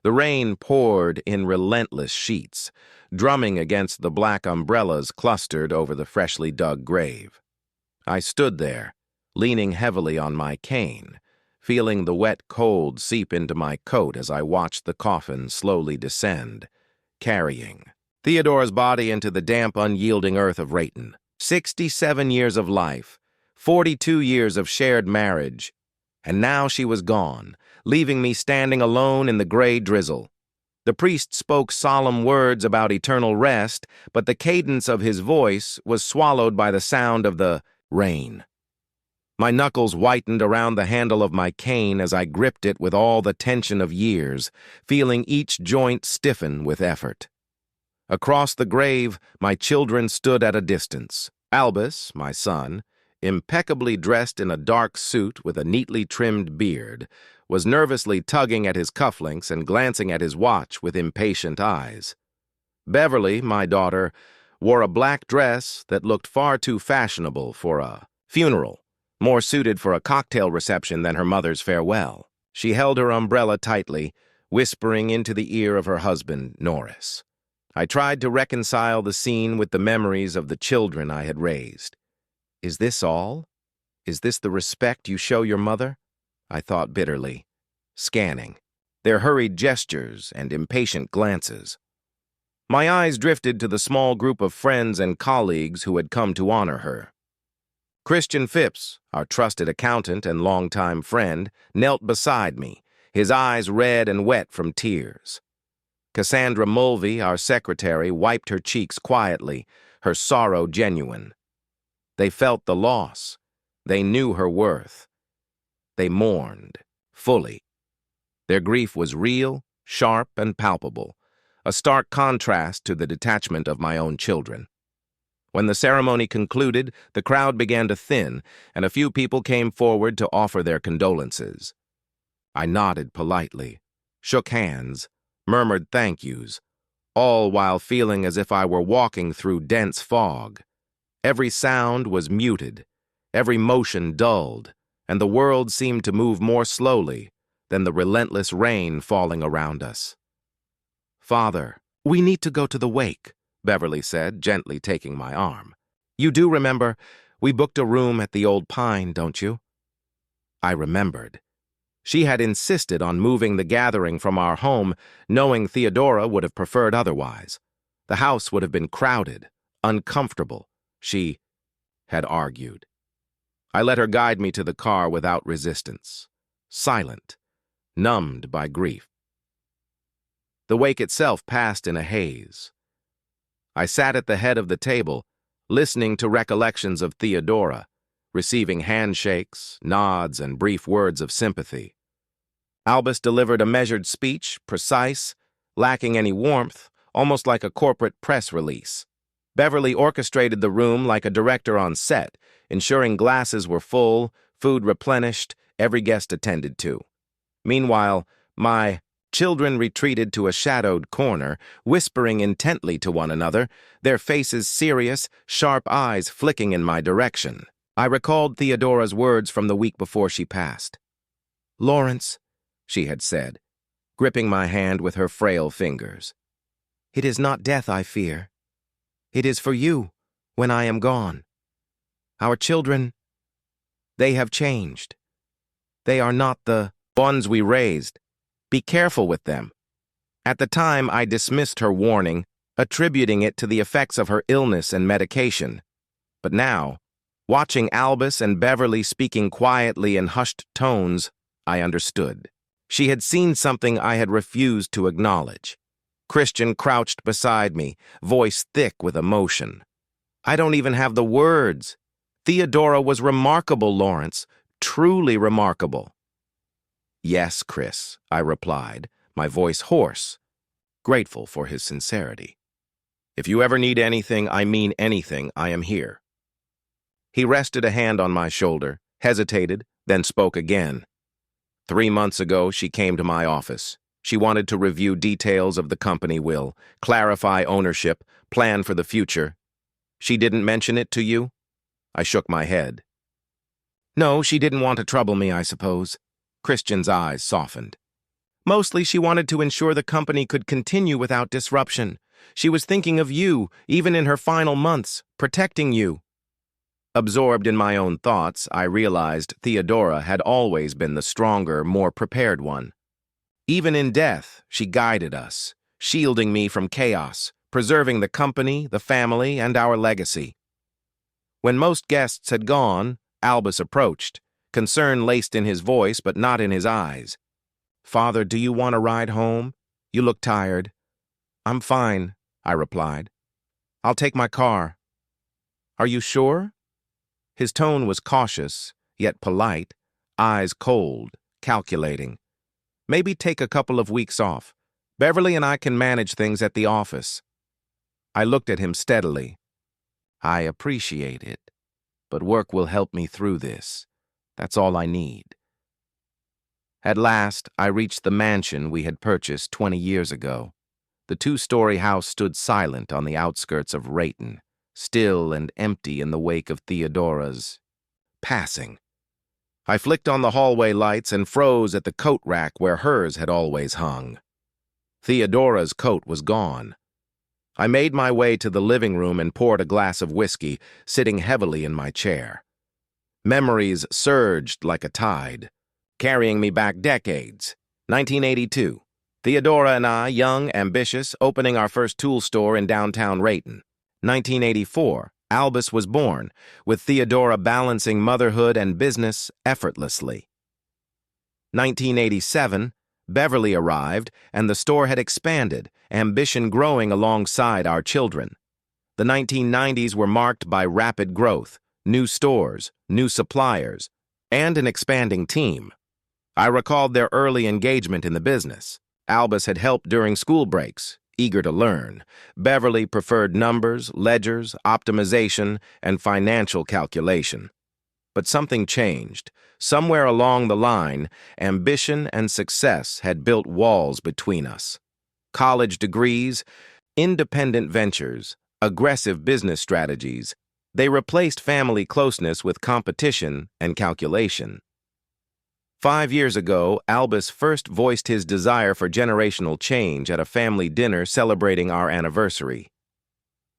The rain poured in relentless sheets, drumming against the black umbrellas clustered over the freshly dug grave. I stood there, leaning heavily on my cane, feeling the wet cold seep into my coat as I watched the coffin slowly descend, carrying Theodora's body into the damp, unyielding earth of Rayton. 67 years of life, 42 years of shared marriage, and now she was gone, leaving me standing alone in the gray drizzle. The priest spoke solemn words about eternal rest, but the cadence of his voice was swallowed by the sound of the rain. My knuckles whitened around the handle of my cane as I gripped it with all the tension of years, feeling each joint stiffen with effort. Across the grave, my children stood at a distance. Albus, my son, impeccably dressed in a dark suit with a neatly trimmed beard, was nervously tugging at his cufflinks and glancing at his watch with impatient eyes. Beverly, my daughter, wore a black dress that looked far too fashionable for a funeral, more suited for a cocktail reception than her mother's farewell. She held her umbrella tightly, whispering into the ear of her husband, Norris. I tried to reconcile the scene with the memories of the children I had raised. Is this all? Is this the respect you show your mother? I thought bitterly, scanning their hurried gestures and impatient glances. My eyes drifted to the small group of friends and colleagues who had come to honor her. Christian Phipps, our trusted accountant and longtime friend, knelt beside me, his eyes red and wet from tears. Cassandra Mulvey, our secretary, wiped her cheeks quietly, her sorrow genuine. They felt the loss. They knew her worth. They mourned, fully. Their grief was real, sharp, and palpable, a stark contrast to the detachment of my own children. When the ceremony concluded, the crowd began to thin, and a few people came forward to offer their condolences. I nodded politely, shook hands, murmured thank yous, all while feeling as if I were walking through dense fog. Every sound was muted, every motion dulled, and the world seemed to move more slowly than the relentless rain falling around us. "Father, we need to go to the wake," Beverly said, gently taking my arm. "You do remember, we booked a room at the Old Pine, don't you?" I remembered. She had insisted on moving the gathering from our home, knowing Theodora would have preferred otherwise. The house would have been crowded, uncomfortable, she had argued. I let her guide me to the car without resistance, silent, numbed by grief. The wake itself passed in a haze. I sat at the head of the table, listening to recollections of Theodora, receiving handshakes, nods, and brief words of sympathy. Albus delivered a measured speech, precise, lacking any warmth, almost like a corporate press release. Beverly orchestrated the room like a director on set, ensuring glasses were full, food replenished, every guest attended to. Meanwhile, my children retreated to a shadowed corner, whispering intently to one another, their faces serious, sharp eyes flicking in my direction. I recalled Theodora's words from the week before she passed. "Lawrence," she had said, gripping my hand with her frail fingers, "it is not death I fear. It is for you when I am gone. Our children, they have changed. They are not the ones we raised. Be careful with them." At the time, I dismissed her warning, attributing it to the effects of her illness and medication. But now, watching Albus and Beverly speaking quietly in hushed tones, I understood. She had seen something I had refused to acknowledge. Christian crouched beside me, voice thick with emotion. "I don't even have the words. Theodora was remarkable, Lawrence, truly remarkable." "Yes, Chris," I replied, my voice hoarse, grateful for his sincerity. "If you ever need anything, I mean anything, I am here." He rested a hand on my shoulder, hesitated, then spoke again. 3 months ago, she came to my office. She wanted to review details of the company will, clarify ownership, plan for the future. She didn't mention it to you? I shook my head. "No, she didn't want to trouble me, I suppose." Christian's eyes softened. Mostly she wanted to ensure the company could continue without disruption. She was thinking of you, even in her final months, protecting you. Absorbed in my own thoughts, I realized Theodora had always been the stronger, more prepared one. Even in death, she guided us, shielding me from chaos, preserving the company, the family, and our legacy. When most guests had gone, Albus approached, concern laced in his voice but not in his eyes. "Father, do you want a ride home? You look tired." "I'm fine," I replied. "I'll take my car." "Are you sure?" His tone was cautious, yet polite, eyes cold, calculating. "Maybe take a couple of weeks off. Beverly and I can manage things at the office." I looked at him steadily. "I appreciate it, but work will help me through this. That's all I need." At last, I reached the mansion we had purchased 20 years ago. The two-story house stood silent on the outskirts of Rayton, still and empty in the wake of Theodora's passing. I flicked on the hallway lights and froze at the coat rack where hers had always hung. Theodora's coat was gone. I made my way to the living room and poured a glass of whiskey, sitting heavily in my chair. Memories surged like a tide, carrying me back decades. 1982. Theodora and I, young, ambitious, opening our first tool store in downtown Rayton. 1984. Albus was born, with Theodora balancing motherhood and business effortlessly. 1987. Beverly arrived, and the store had expanded, ambition growing alongside our children. The 1990s were marked by rapid growth, new stores, new suppliers, and an expanding team. I recalled their early engagement in the business. Albus had helped during school breaks, eager to learn. Beverly preferred numbers, ledgers, optimization, and financial calculation. But something changed. Somewhere along the line, ambition and success had built walls between us. College degrees, independent ventures, aggressive business strategies, they replaced family closeness with competition and calculation. 5 years ago, Albus first voiced his desire for generational change at a family dinner celebrating our anniversary.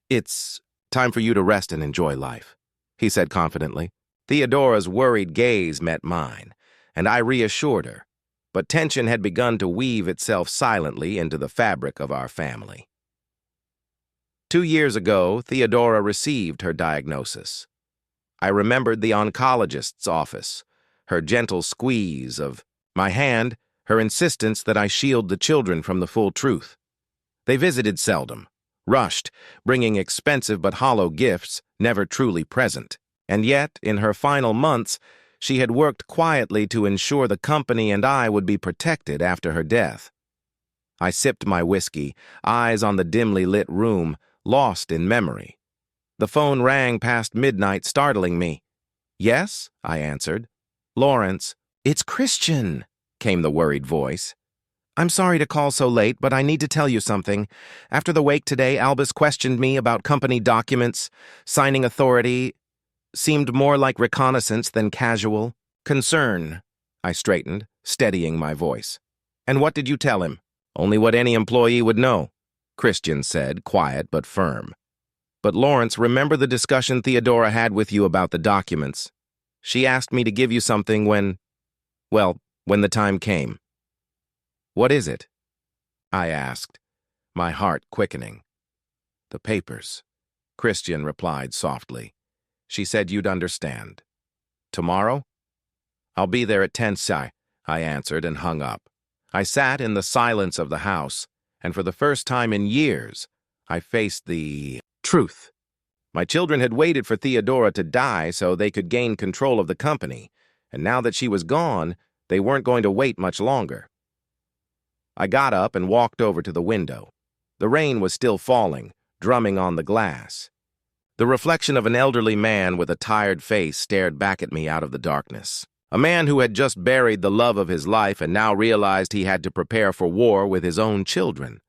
"It's time for you to rest and enjoy life," he said confidently. Theodora's worried gaze met mine, and I reassured her, but tension had begun to weave itself silently into the fabric of our family. 2 years ago, Theodora received her diagnosis. I remembered the oncologist's office, her gentle squeeze of my hand, her insistence that I shield the children from the full truth. They visited seldom, rushed, bringing expensive but hollow gifts, never truly present. And yet, in her final months, she had worked quietly to ensure the company and I would be protected after her death. I sipped my whiskey, eyes on the dimly lit room, lost in memory. The phone rang past midnight, startling me. "Yes?" I answered. "Lawrence." "It's Christian," came the worried voice. "I'm sorry to call so late, but I need to tell you something. After the wake today, Albus questioned me about company documents, signing authority. Seemed more like reconnaissance than casual. Concern." I straightened, steadying my voice. "And what did you tell him?" "Only what any employee would know," Christian said, quiet but firm. "But Lawrence, remember the discussion Theodora had with you about the documents? She asked me to give you something when the time came." "What is it?" I asked, my heart quickening. "The papers," Christian replied softly. "She said you'd understand." "Tomorrow?" "I'll be there at 10, I answered and hung up. I sat in the silence of the house, and for the first time in years, I faced the truth. My children had waited for Theodora to die so they could gain control of the company, and now that she was gone, they weren't going to wait much longer. I got up and walked over to the window. The rain was still falling, drumming on the glass. The reflection of an elderly man with a tired face stared back at me out of the darkness. A man who had just buried the love of his life and now realized he had to prepare for war with his own children.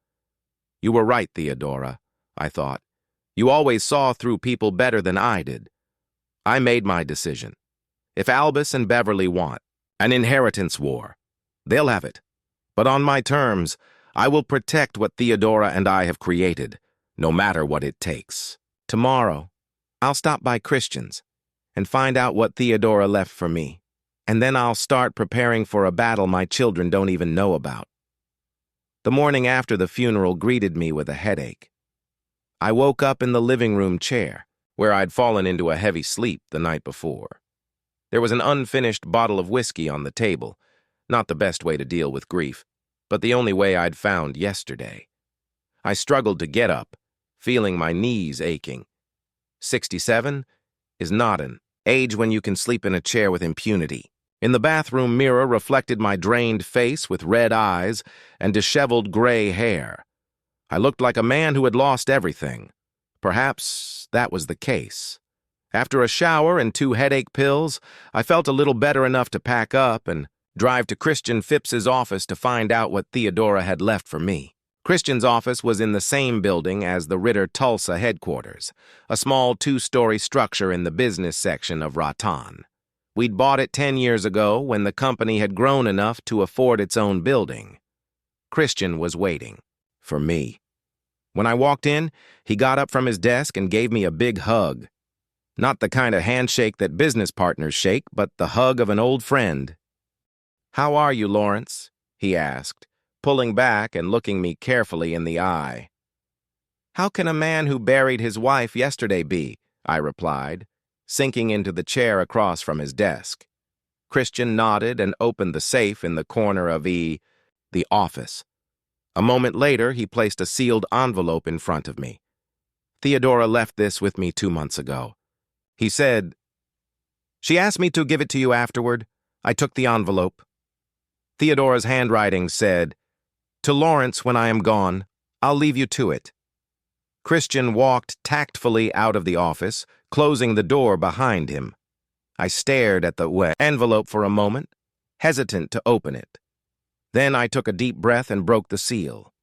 "You were right, Theodora," I thought. "You always saw through people better than I did." I made my decision. If Albus and Beverly want an inheritance war, they'll have it. But on my terms, I will protect what Theodora and I have created, no matter what it takes. Tomorrow, I'll stop by Christian's and find out what Theodora left for me. And then I'll start preparing for a battle my children don't even know about. The morning after the funeral greeted me with a headache. I woke up in the living room chair, where I'd fallen into a heavy sleep the night before. There was an unfinished bottle of whiskey on the table, not the best way to deal with grief, but the only way I'd found yesterday. I struggled to get up, feeling my knees aching. 67 is not an age when you can sleep in a chair with impunity. In the bathroom mirror reflected my drained face with red eyes and disheveled gray hair. I looked like a man who had lost everything. Perhaps that was the case. After a shower and 2 headache pills, I felt a little better enough to pack up and drive to Christian Phipps's office to find out what Theodora had left for me. Christian's office was in the same building as the Ritter Tulsa headquarters, a small 2-story structure in the business section of Ratan. We'd bought it 10 years ago when the company had grown enough to afford its own building. Christian was waiting for me. When I walked in, he got up from his desk and gave me a big hug. Not the kind of handshake that business partners shake, but the hug of an old friend. "How are you, Lawrence?" he asked, pulling back and looking me carefully in the eye. "How can a man who buried his wife yesterday be?" I replied, sinking into the chair across from his desk. Christian nodded and opened the safe in the corner of the office. A moment later, he placed a sealed envelope in front of me. "Theodora left this with me 2 months ago." He said, "She asked me to give it to you afterward. I took the envelope." Theodora's handwriting said, "To Lawrence when I am gone. I'll leave you to it." Christian walked tactfully out of the office, closing the door behind him. I stared at the envelope for a moment, hesitant to open it. Then I took a deep breath and broke the seal.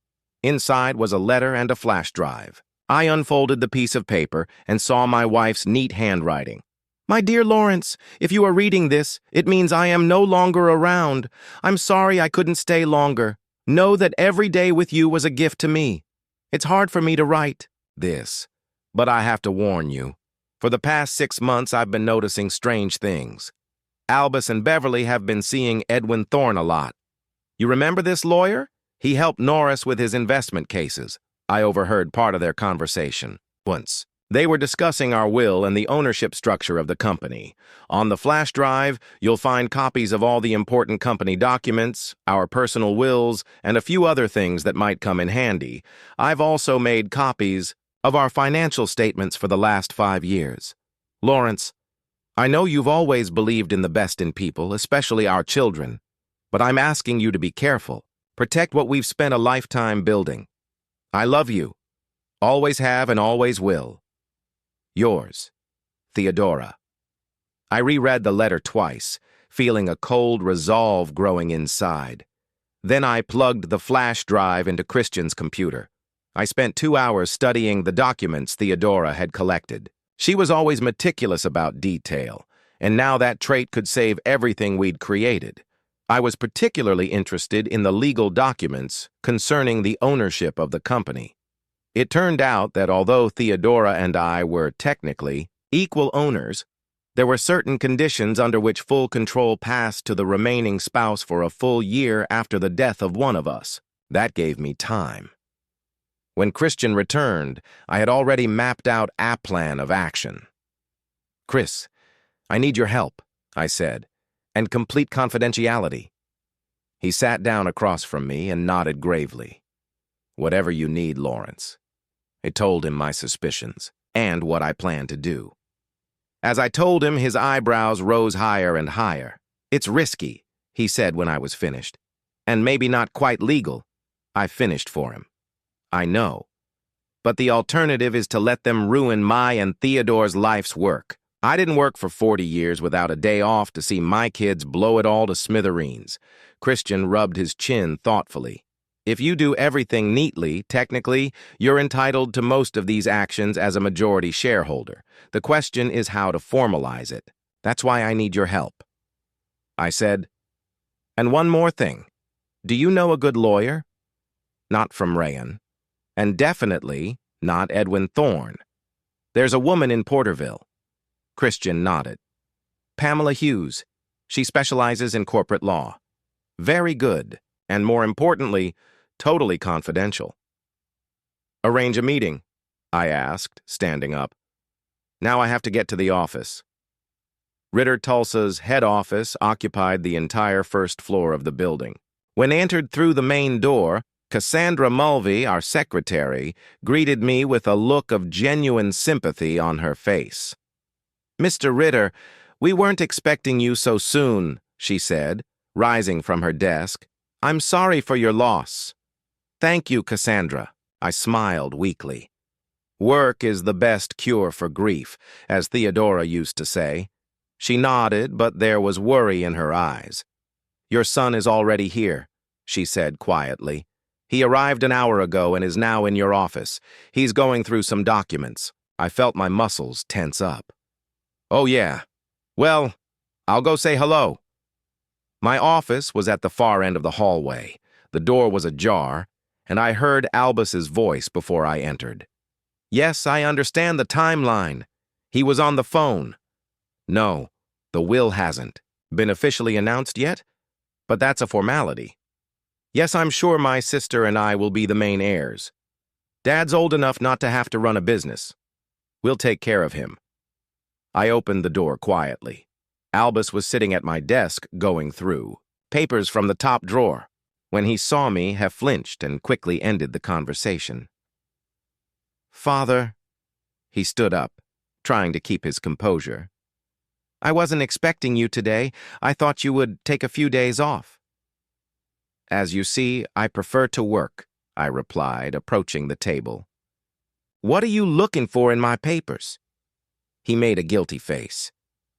Inside was a letter and a flash drive. I unfolded the piece of paper and saw my wife's neat handwriting. "My dear Lawrence, if you are reading this, it means I am no longer around. I'm sorry I couldn't stay longer. Know that every day with you was a gift to me. It's hard for me to write this, but I have to warn you. For the past 6 months, I've been noticing strange things. Albus and Beverly have been seeing Edwin Thorne a lot. You remember this lawyer? He helped Norris with his investment cases. I overheard part of their conversation once. They were discussing our will and the ownership structure of the company. On the flash drive, you'll find copies of all the important company documents, our personal wills, and a few other things that might come in handy. I've also made copies of our financial statements for the last 5 years. Lawrence, I know you've always believed in the best in people, especially our children, but I'm asking you to be careful. Protect what we've spent a lifetime building. I love you. Always have and always will. Yours, Theodora." I reread the letter twice, feeling a cold resolve growing inside. Then I plugged the flash drive into Christian's computer. I spent 2 hours studying the documents Theodora had collected. She was always meticulous about detail, and now that trait could save everything we'd created. I was particularly interested in the legal documents concerning the ownership of the company. It turned out that although Theodora and I were technically equal owners, there were certain conditions under which full control passed to the remaining spouse for a full year after the death of one of us. That gave me time. When Christian returned, I had already mapped out a plan of action. "Chris, I need your help," I said, "and complete confidentiality." He sat down across from me and nodded gravely. "Whatever you need, Lawrence." I told him my suspicions and what I planned to do. As I told him, his eyebrows rose higher and higher. "It's risky," he said when I was finished, "and maybe not quite legal." I finished for him. "I know. But the alternative is to let them ruin my and Theodore's life's work. I didn't work for 40 years without a day off to see my kids blow it all to smithereens." Christian rubbed his chin thoughtfully. "If you do everything neatly, technically, you're entitled to most of these actions as a majority shareholder. The question is how to formalize it. That's why I need your help." I said, "And one more thing. Do you know a good lawyer? Not from Rayan. And definitely not Edwin Thorne. There's a woman in Porterville. Christian nodded. Pamela Hughes. She specializes in corporate law. Very good, and more importantly, totally confidential. Arrange a meeting, I asked, standing up. Now I have to get to the office. Ritter Tulsa's head office occupied the entire first floor of the building. When entered through the main door, Cassandra Mulvey, our secretary, greeted me with a look of genuine sympathy on her face. Mr. Ritter, we weren't expecting you so soon, she said, rising from her desk. I'm sorry for your loss. Thank you, Cassandra. I smiled weakly. Work is the best cure for grief, as Theodora used to say. She nodded, but there was worry in her eyes. Your son is already here, she said quietly. He arrived an hour ago and is now in your office. He's going through some documents. I felt my muscles tense up. Oh, yeah. Well, I'll go say hello. My office was at the far end of the hallway. The door was ajar, and I heard Albus's voice before I entered. Yes, I understand the timeline. He was on the phone. No, the will hasn't been officially announced yet, but that's a formality. Yes, I'm sure my sister and I will be the main heirs. Dad's old enough not to have to run a business. We'll take care of him. I opened the door quietly. Albus was sitting at my desk, going through papers from the top drawer. When he saw me, he flinched and quickly ended the conversation. Father, he stood up, trying to keep his composure. I wasn't expecting you today. I thought you would take a few days off. As you see, I prefer to work, I replied, approaching the table. What are you looking for in my papers? He made a guilty face.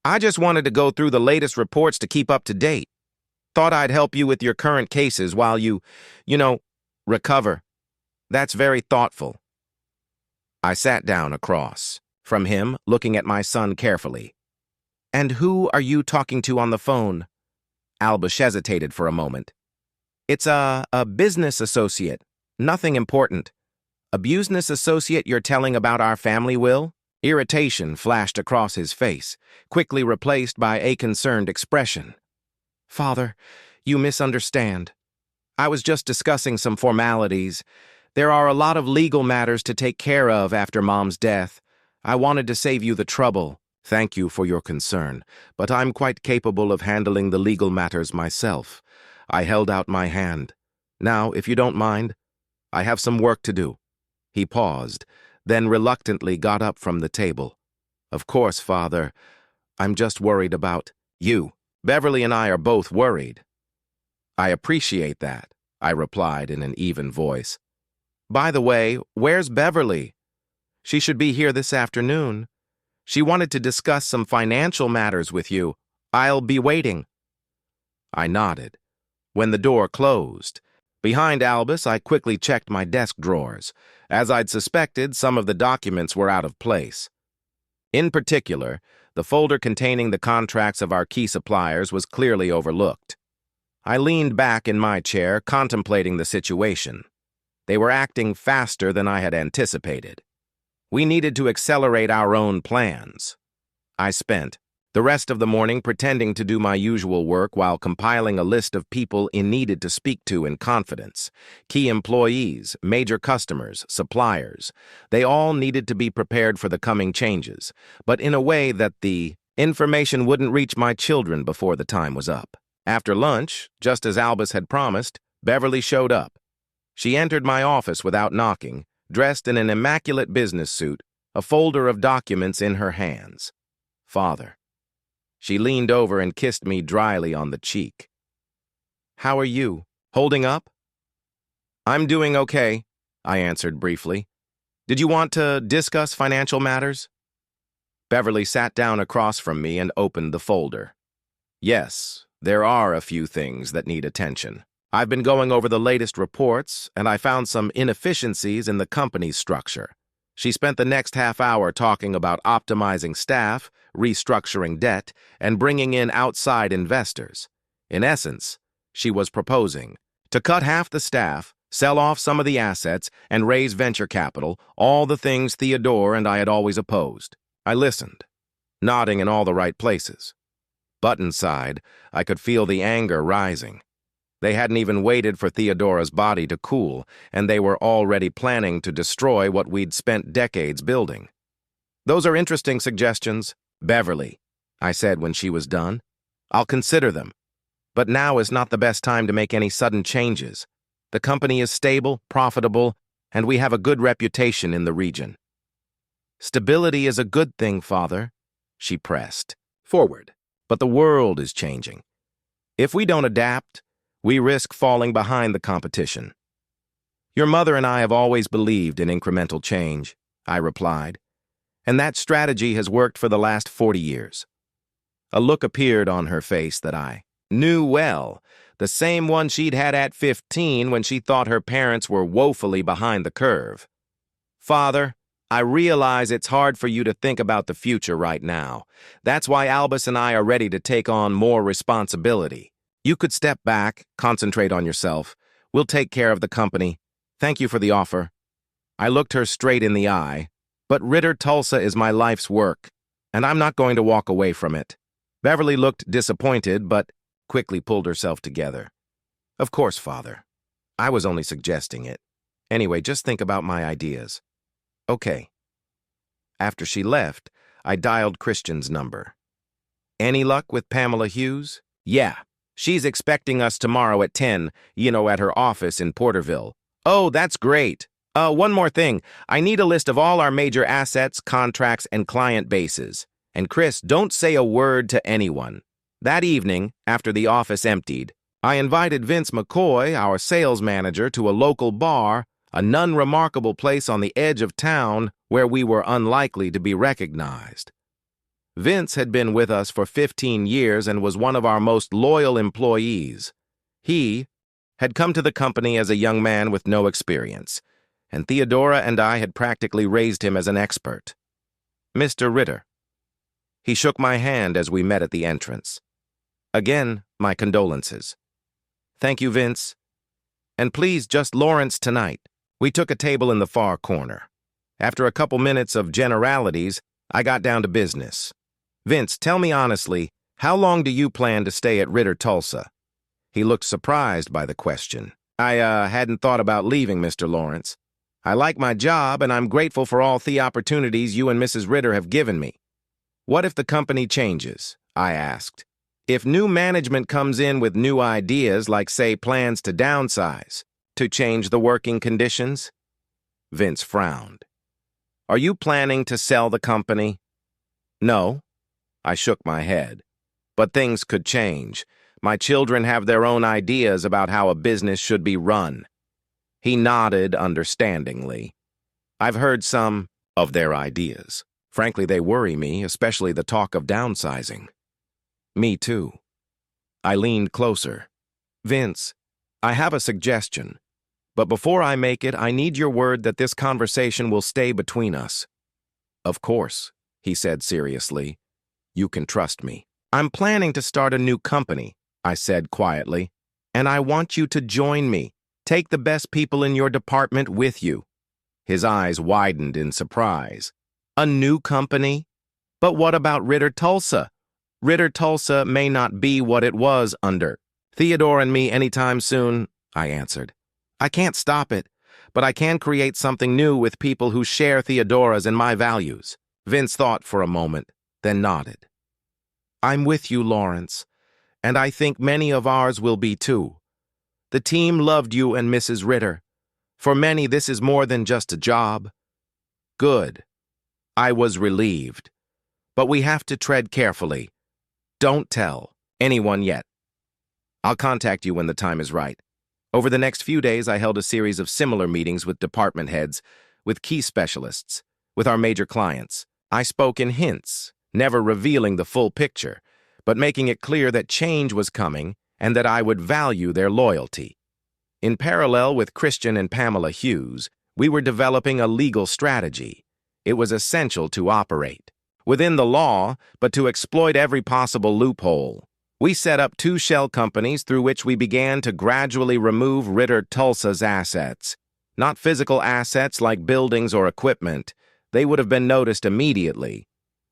I just wanted to go through the latest reports to keep up to date. Thought I'd help you with your current cases while you recover. That's very thoughtful. I sat down across from him, looking at my son carefully. And who are you talking to on the phone? Albus hesitated for a moment. It's a business associate. Nothing important. A business associate you're telling about our family will? Irritation flashed across his face, quickly replaced by a concerned expression. Father, you misunderstand. I was just discussing some formalities. There are a lot of legal matters to take care of after Mom's death. I wanted to save you the trouble. Thank you for your concern, but I'm quite capable of handling the legal matters myself. I held out my hand. Now, if you don't mind, I have some work to do. He paused, then reluctantly got up from the table. Of course, Father, I'm just worried about you. Beverly and I are both worried. I appreciate that, I replied in an even voice. By the way, where's Beverly? She should be here this afternoon. She wanted to discuss some financial matters with you. I'll be waiting. I nodded. When the door closed, behind Albus, I quickly checked my desk drawers. As I'd suspected, some of the documents were out of place. In particular, the folder containing the contracts of our key suppliers was clearly overlooked. I leaned back in my chair, contemplating the situation. They were acting faster than I had anticipated. We needed to accelerate our own plans. I spent the rest of the morning pretending to do my usual work while compiling a list of people I needed to speak to in confidence. Key employees, major customers, suppliers. They all needed to be prepared for the coming changes, but in a way that the information wouldn't reach my children before the time was up. After lunch, just as Albus had promised, Beverly showed up. She entered my office without knocking, dressed in an immaculate business suit, a folder of documents in her hands. Father. She leaned over and kissed me dryly on the cheek. How are you? Holding up? I'm doing okay, I answered briefly. Did you want to discuss financial matters? Beverly sat down across from me and opened the folder. Yes, there are a few things that need attention. I've been going over the latest reports, and I found some inefficiencies in the company's structure. She spent the next half hour talking about optimizing staff, restructuring debt, and bringing in outside investors. In essence, she was proposing To cut half the staff, sell off some of the assets, and raise venture capital, all the things Theodore and I had always opposed. I listened, nodding in all the right places. But inside, I could feel the anger rising. They hadn't even waited for Theodora's body to cool, and they were already planning to destroy what we'd spent decades building. "Those are interesting suggestions, Beverly," I said when she was done. "I'll consider them. But now is not the best time to make any sudden changes. The company is stable, profitable, and we have a good reputation in the region." "Stability is a good thing, Father," she pressed forward. "But the world is changing. If we don't adapt, we risk falling behind the competition." "Your mother and I have always believed in incremental change," I replied, "and that strategy has worked for the last 40 years. A look appeared on her face that I knew well, the same one she'd had at 15 when she thought her parents were woefully behind the curve. "Father, I realize it's hard for you to think about the future right now. That's why Albus and I are ready to take on more responsibility. You could step back, concentrate on yourself. We'll take care of the company. Thank you for the offer." I looked her straight in the eye. "But Ritter Tulsa is my life's work, and I'm not going to walk away from it." Beverly looked disappointed, but quickly pulled herself together. "Of course, Father. I was only suggesting it. Anyway, just think about my ideas." "Okay." After she left, I dialed Christian's number. "Any luck with Pamela Hughes?" "Yeah. She's expecting us tomorrow at 10, at her office in Porterville." "Oh, that's great. One more thing. I need a list of all our major assets, contracts, and client bases. And Chris, don't say a word to anyone." That evening, after the office emptied, I invited Vince McCoy, our sales manager, to a local bar, a none-remarkable place on the edge of town where we were unlikely to be recognized. Vince had been with us for 15 years and was one of our most loyal employees. He had come to the company as a young man with no experience, and Theodora and I had practically raised him as an expert. "Mr. Ritter." He shook my hand as we met at the entrance. "Again, my condolences." "Thank you, Vince. And please, just Lawrence tonight." We took a table in the far corner. After a couple minutes of generalities, I got down to business. "Vince, tell me honestly, how long do you plan to stay at Ritter Tulsa?" He looked surprised by the question. I hadn't thought about leaving, Mr. Lawrence. I like my job, and I'm grateful for all the opportunities you and Mrs. Ritter have given me." "What if the company changes?" I asked. "If new management comes in with new ideas, like, say, plans to downsize, to change the working conditions?" Vince frowned. "Are you planning to sell the company?" "No." I shook my head. "But things could change. My children have their own ideas about how a business should be run." He nodded understandingly. "I've heard some of their ideas. Frankly, they worry me, especially the talk of downsizing." "Me too." I leaned closer. "Vince, I have a suggestion. But before I make it, I need your word that this conversation will stay between us." "Of course," he said seriously. "You can trust me." "I'm planning to start a new company," I said quietly, "and I want you to join me. Take the best people in your department with you." His eyes widened in surprise. "A new company? But what about Ritter Tulsa?" "Ritter Tulsa may not be what it was under Theodore and me anytime soon," I answered. "I can't stop it, but I can create something new with people who share Theodora's and my values." Vince thought for a moment, then nodded. "I'm with you, Lawrence, and I think many of ours will be too. The team loved you and Mrs. Ritter. For many, this is more than just a job." "Good." I was relieved. "But we have to tread carefully. Don't tell anyone yet. I'll contact you when the time is right." Over the next few days, I held a series of similar meetings with department heads, with key specialists, with our major clients. I spoke in hints, never revealing the full picture, but making it clear that change was coming and that I would value their loyalty. In parallel with Christian and Pamela Hughes, we were developing a legal strategy. It was essential to operate within the law, but to exploit every possible loophole. We set up 2 shell companies through which we began to gradually remove Ritter Tulsa's assets. Not physical assets like buildings or equipment. They would have been noticed immediately.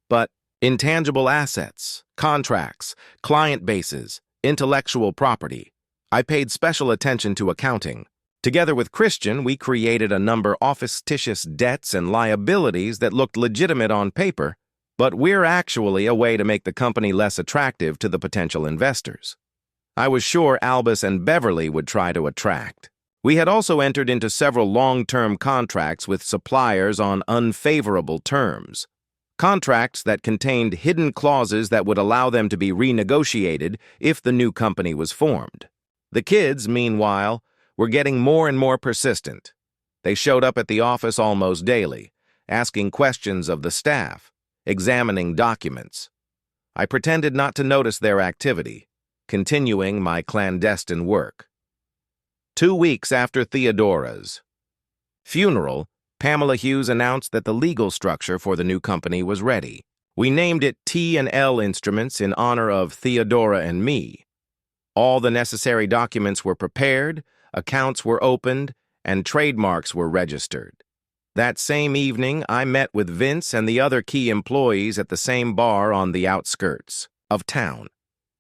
But intangible assets, contracts, client bases, intellectual property. I paid special attention to accounting. Together with Christian, we created a number of fictitious debts and liabilities that looked legitimate on paper, but we're actually a way to make the company less attractive to the potential investors. I was sure Albus and Beverly would try to attract. We had also entered into several long-term contracts with suppliers on unfavorable terms. Contracts that contained hidden clauses that would allow them to be renegotiated if the new company was formed. The kids, meanwhile, were getting more and more persistent. They showed up at the office almost daily, asking questions of the staff, examining documents. I pretended not to notice their activity, continuing my clandestine work. 2 weeks after Theodora's funeral, Pamela Hughes announced that the legal structure for the new company was ready. We named it T&L Instruments in honor of Theodora and me. All the necessary documents were prepared, accounts were opened, and trademarks were registered. That same evening, I met with Vince and the other key employees at the same bar on the outskirts of town.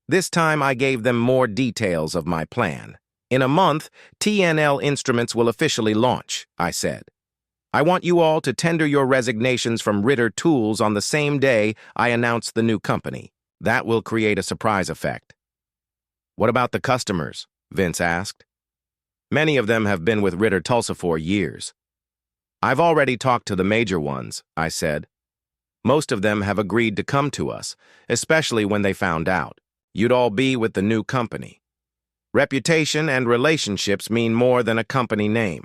This time, I gave them more details of my plan. In a month, T&L Instruments will officially launch, I said. I want you all to tender your resignations from Ritter Tools on the same day I announce the new company. That will create a surprise effect. What about the customers? Vince asked. Many of them have been with Ritter Tulsa for years. I've already talked to the major ones, I said. Most of them have agreed to come to us, especially when they found out you'd all be with the new company. Reputation and relationships mean more than a company name.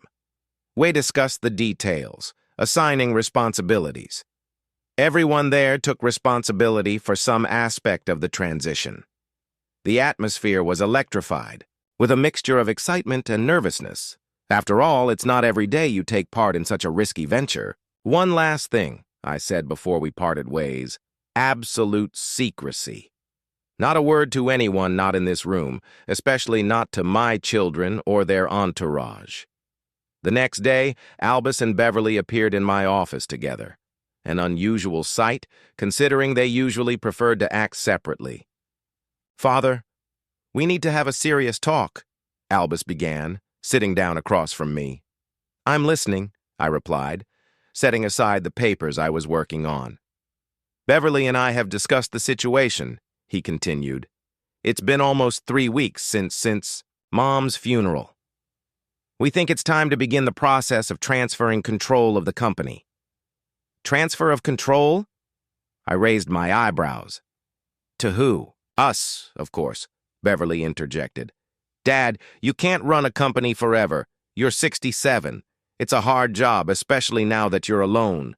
We discussed the details, assigning responsibilities. Everyone there took responsibility for some aspect of the transition. The atmosphere was electrified, with a mixture of excitement and nervousness. After all, it's not every day you take part in such a risky venture. One last thing, I said before we parted ways. Absolute secrecy. Not a word to anyone not in this room, especially not to my children or their entourage. The next day, Albus and Beverly appeared in my office together. An unusual sight, considering they usually preferred to act separately. Father, we need to have a serious talk, Albus began, sitting down across from me. I'm listening, I replied, setting aside the papers I was working on. Beverly and I have discussed the situation, he continued. It's been almost 3 weeks since Mom's funeral. We think it's time to begin the process of transferring control of the company. Transfer of control? I raised my eyebrows. To who? Us, of course, Beverly interjected. Dad, you can't run a company forever. You're 67. It's a hard job, especially now that you're alone.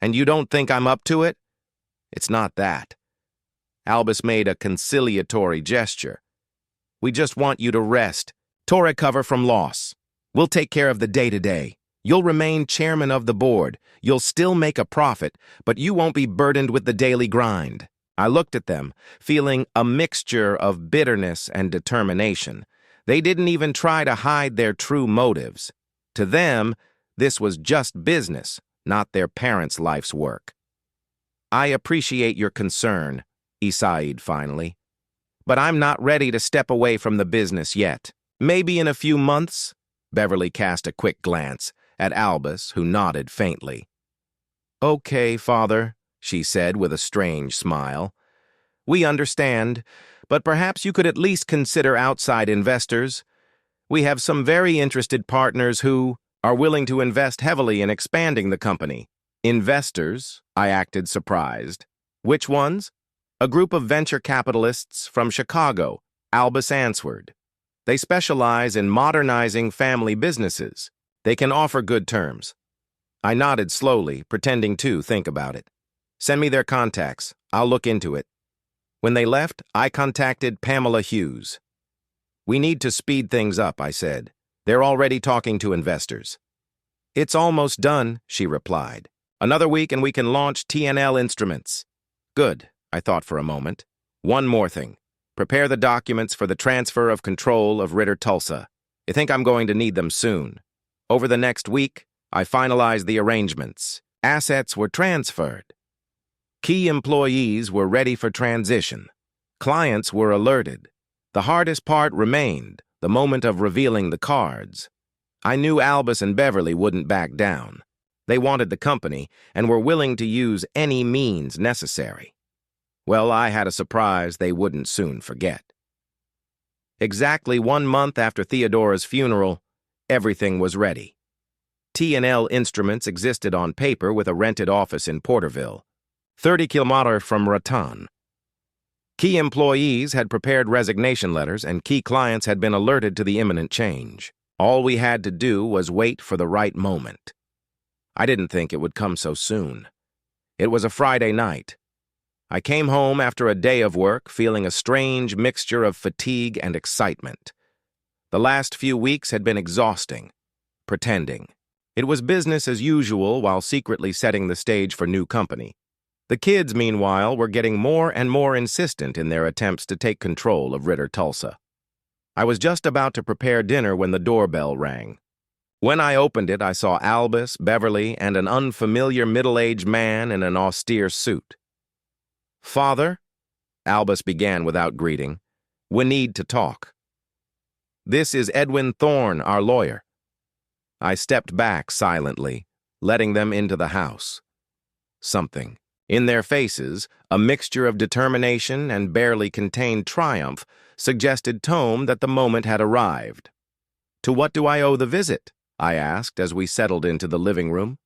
And you don't think I'm up to it? It's not that. Albus made a conciliatory gesture. We just want you to rest, to recover from loss. We'll take care of the day-to-day. You'll remain chairman of the board. You'll still make a profit, but you won't be burdened with the daily grind. I looked at them, feeling a mixture of bitterness and determination. They didn't even try to hide their true motives. To them, this was just business, not their parents' life's work. I appreciate your concern, Isaid finally. But I'm not ready to step away from the business yet. Maybe in a few months? Beverly cast a quick glance at Albus, who nodded faintly. Okay, Father, she said with a strange smile. We understand, but perhaps you could at least consider outside investors. We have some very interested partners who are willing to invest heavily in expanding the company. Investors? I acted surprised. Which ones? A group of venture capitalists from Chicago, Albus answered. They specialize in modernizing family businesses. They can offer good terms. I nodded slowly, pretending to think about it. Send me their contacts. I'll look into it. When they left, I contacted Pamela Hughes. We need to speed things up, I said. They're already talking to investors. It's almost done, she replied. Another week and we can launch T&L Instruments. Good, I thought for a moment. One more thing. Prepare the documents for the transfer of control of Ritter Tulsa. You think I'm going to need them soon. Over the next week, I finalized the arrangements. Assets were transferred. Key employees were ready for transition. Clients were alerted. The hardest part remained, the moment of revealing the cards. I knew Albus and Beverly wouldn't back down. They wanted the company and were willing to use any means necessary. Well, I had a surprise they wouldn't soon forget. Exactly 1 month after Theodora's funeral, everything was ready. T&L Instruments existed on paper with a rented office in Porterville, 30 kilometers from Raton. Key employees had prepared resignation letters and key clients had been alerted to the imminent change. All we had to do was wait for the right moment. I didn't think it would come so soon. It was a Friday night. I came home after a day of work feeling a strange mixture of fatigue and excitement. The last few weeks had been exhausting. Pretending. It was business as usual while secretly setting the stage for new company. The kids, meanwhile, were getting more and more insistent in their attempts to take control of Ritter Tulsa. I was just about to prepare dinner when the doorbell rang. When I opened it, I saw Albus, Beverly, and an unfamiliar middle-aged man in an austere suit. "Father," Albus began without greeting, "we need to talk." "This is Edwin Thorne, our lawyer." I stepped back silently, letting them into the house. Something in their faces, a mixture of determination and barely contained triumph, suggested Tome that the moment had arrived. "To what do I owe the visit?" I asked as we settled into the living room.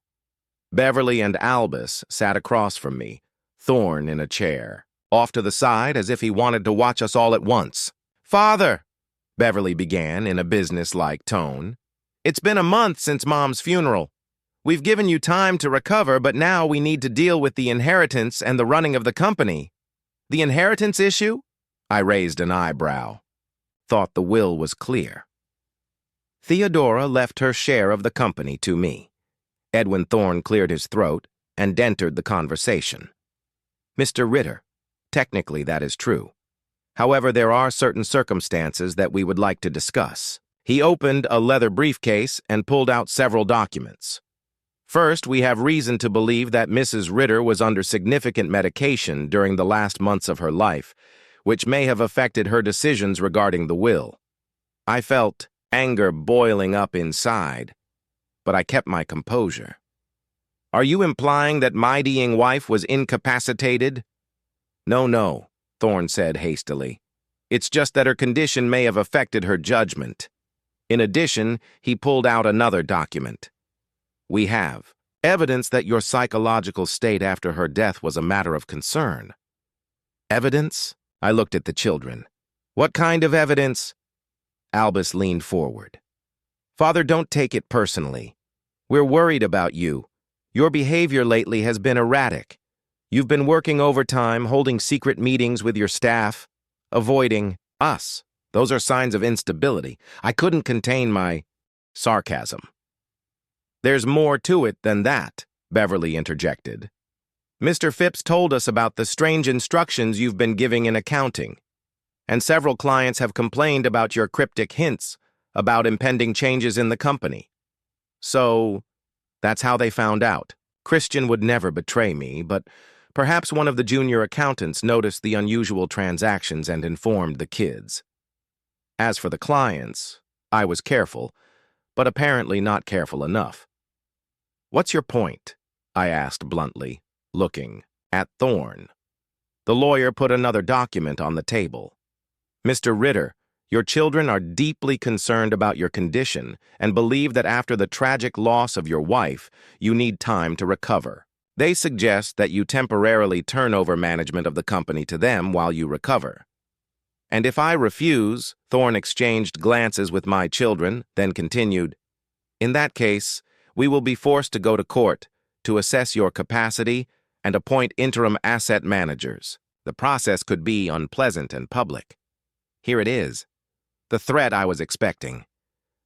Beverly and Albus sat across from me, Thorne in a chair, off to the side as if he wanted to watch us all at once. "Father," Beverly began in a business-like tone, "it's been a month since Mom's funeral. We've given you time to recover, but now we need to deal with the inheritance and the running of the company." "The inheritance issue?" I raised an eyebrow. Thought the will was clear. Theodora left her share of the company to me. Edwin Thorne cleared his throat and entered the conversation. "Mr. Ritter, technically that is true. However, there are certain circumstances that we would like to discuss." He opened a leather briefcase and pulled out several documents. "First, we have reason to believe that Mrs. Ritter was under significant medication during the last months of her life, which may have affected her decisions regarding the will." I felt anger boiling up inside, but I kept my composure. "Are you implying that my dying wife was incapacitated?" No, Thorne said hastily. "It's just that her condition may have affected her judgment." In addition, he pulled out another document. "We have evidence that your psychological state after her death was a matter of concern." "Evidence?" I looked at the children. "What kind of evidence?" Albus leaned forward. "Father, don't take it personally. We're worried about you. Your behavior lately has been erratic. You've been working overtime, holding secret meetings with your staff, avoiding us. Those are signs of instability." I couldn't contain my sarcasm. "There's more to it than that," Beverly interjected. "Mr. Phipps told us about the strange instructions you've been giving in accounting, and several clients have complained about your cryptic hints about impending changes in the company. So, that's how they found out. Christian would never betray me, but perhaps one of the junior accountants noticed the unusual transactions and informed the kids. As for the clients, I was careful, but apparently not careful enough." "What's your point?" I asked bluntly, looking at Thorne. The lawyer put another document on the table. "Mr. Ritter, your children are deeply concerned about your condition and believe that after the tragic loss of your wife, you need time to recover. They suggest that you temporarily turn over management of the company to them while you recover. And if I refuse," Thorne exchanged glances with my children, then continued, "in that case, we will be forced to go to court to assess your capacity and appoint interim asset managers. The process could be unpleasant and public. Here it is. The threat I was expecting.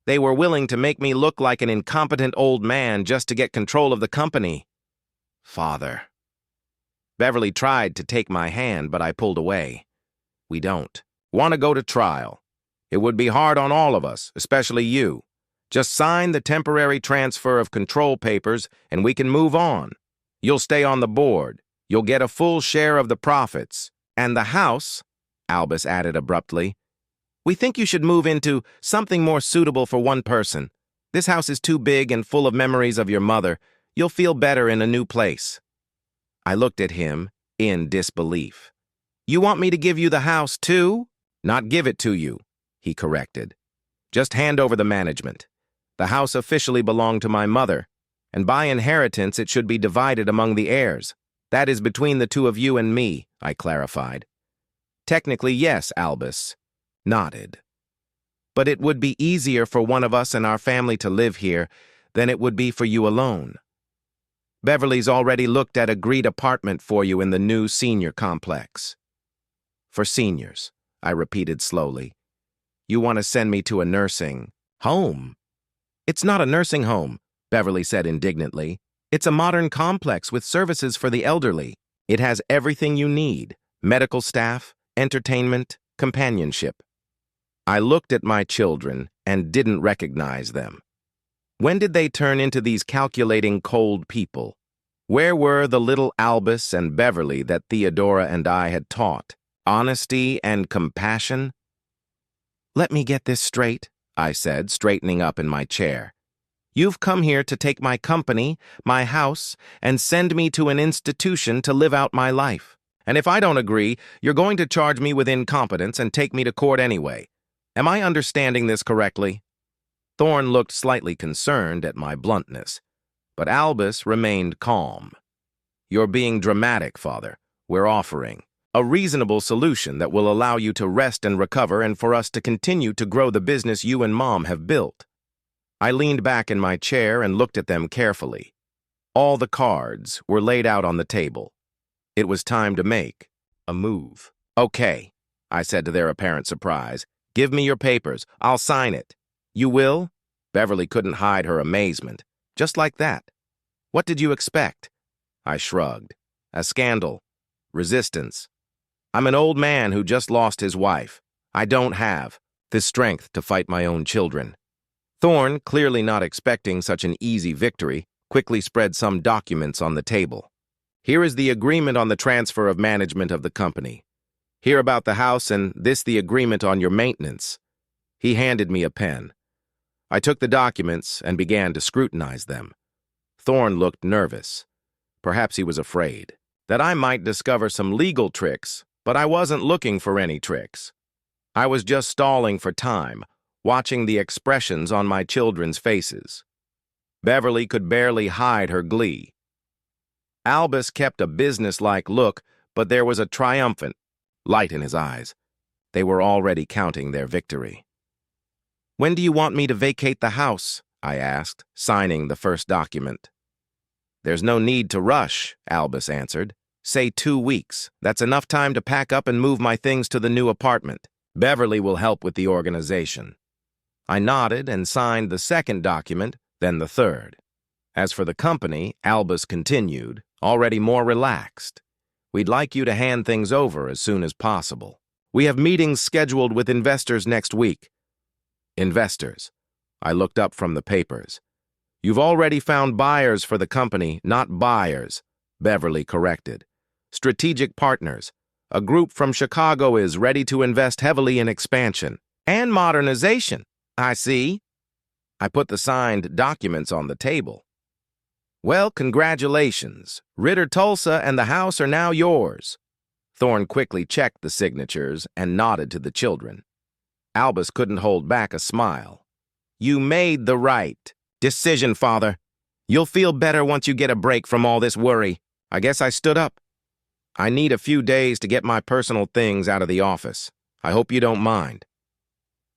They were willing to make me look like an incompetent old man just to get control of the company." "Father." Beverly tried to take my hand, but I pulled away. "We don't. Want to go to trial. It would be hard on all of us, especially you. Just sign the temporary transfer of control papers and we can move on. You'll stay on the board. You'll get a full share of the profits. And the house, Albus added abruptly, we think you should move into something more suitable for one person. This house is too big and full of memories of your mother. You'll feel better in a new place. I looked at him in disbelief. You want me to give you the house too? Not give it to you, he corrected. Just hand over the management. The house officially belonged to my mother, and by inheritance it should be divided among the heirs. That is between the two of you and me, I clarified. Technically, yes, Albus nodded. But it would be easier for one of us and our family to live here than it would be for you alone. Beverly's already looked at a agreed apartment for you in the new senior complex. For seniors, I repeated slowly. You want to send me to a nursing home? It's not a nursing home, Beverly said indignantly. It's a modern complex with services for the elderly. It has everything you need: medical staff, entertainment, companionship. I looked at my children and didn't recognize them. When did they turn into these calculating, cold people? Where were the little Albus and Beverly that Theodora and I had taught? Honesty and compassion? Let me get this straight, I said, straightening up in my chair. You've come here to take my company, my house, and send me to an institution to live out my life. And if I don't agree, you're going to charge me with incompetence and take me to court anyway. Am I understanding this correctly? Thorne looked slightly concerned at my bluntness, but Albus remained calm. You're being dramatic, Father. We're offering a reasonable solution that will allow you to rest and recover and for us to continue to grow the business you and Mom have built. I leaned back in my chair and looked at them carefully. All the cards were laid out on the table. It was time to make a move. Okay, I said to their apparent surprise. Give me your papers. I'll sign it. You will? Beverly couldn't hide her amazement. Just like that. What did you expect? I shrugged. A scandal. Resistance. I'm an old man who just lost his wife. I don't have the strength to fight my own children. Thorne, clearly not expecting such an easy victory, quickly spread some documents on the table. Here is the agreement on the transfer of management of the company. Here about the house, and this the agreement on your maintenance. He handed me a pen. I took the documents and began to scrutinize them. Thorne looked nervous. Perhaps he was afraid that I might discover some legal tricks, but I wasn't looking for any tricks. I was just stalling for time, watching the expressions on my children's faces. Beverly could barely hide her glee. Albus kept a businesslike look, but there was a triumphant light in his eyes. They were already counting their victory. When do you want me to vacate the house? I asked, signing the first document. There's no need to rush, Albus answered. Say 2 weeks. That's enough time to pack up and move my things to the new apartment. Beverly will help with the organization. I nodded and signed the second document, then the third. As for the company, Albus continued, already more relaxed. We'd like you to hand things over as soon as possible. We have meetings scheduled with investors next week. Investors. I looked up from the papers. You've already found buyers for the company, not buyers, Beverly corrected. Strategic partners. A group from Chicago is ready to invest heavily in expansion and modernization. I see. I put the signed documents on the table. Well, congratulations. Ritter Tulsa and the house are now yours. Thorne quickly checked the signatures and nodded to the children. Albus couldn't hold back a smile. You made the right decision, Father. You'll feel better once you get a break from all this worry. I guess I stood up. I need a few days to get my personal things out of the office. I hope you don't mind.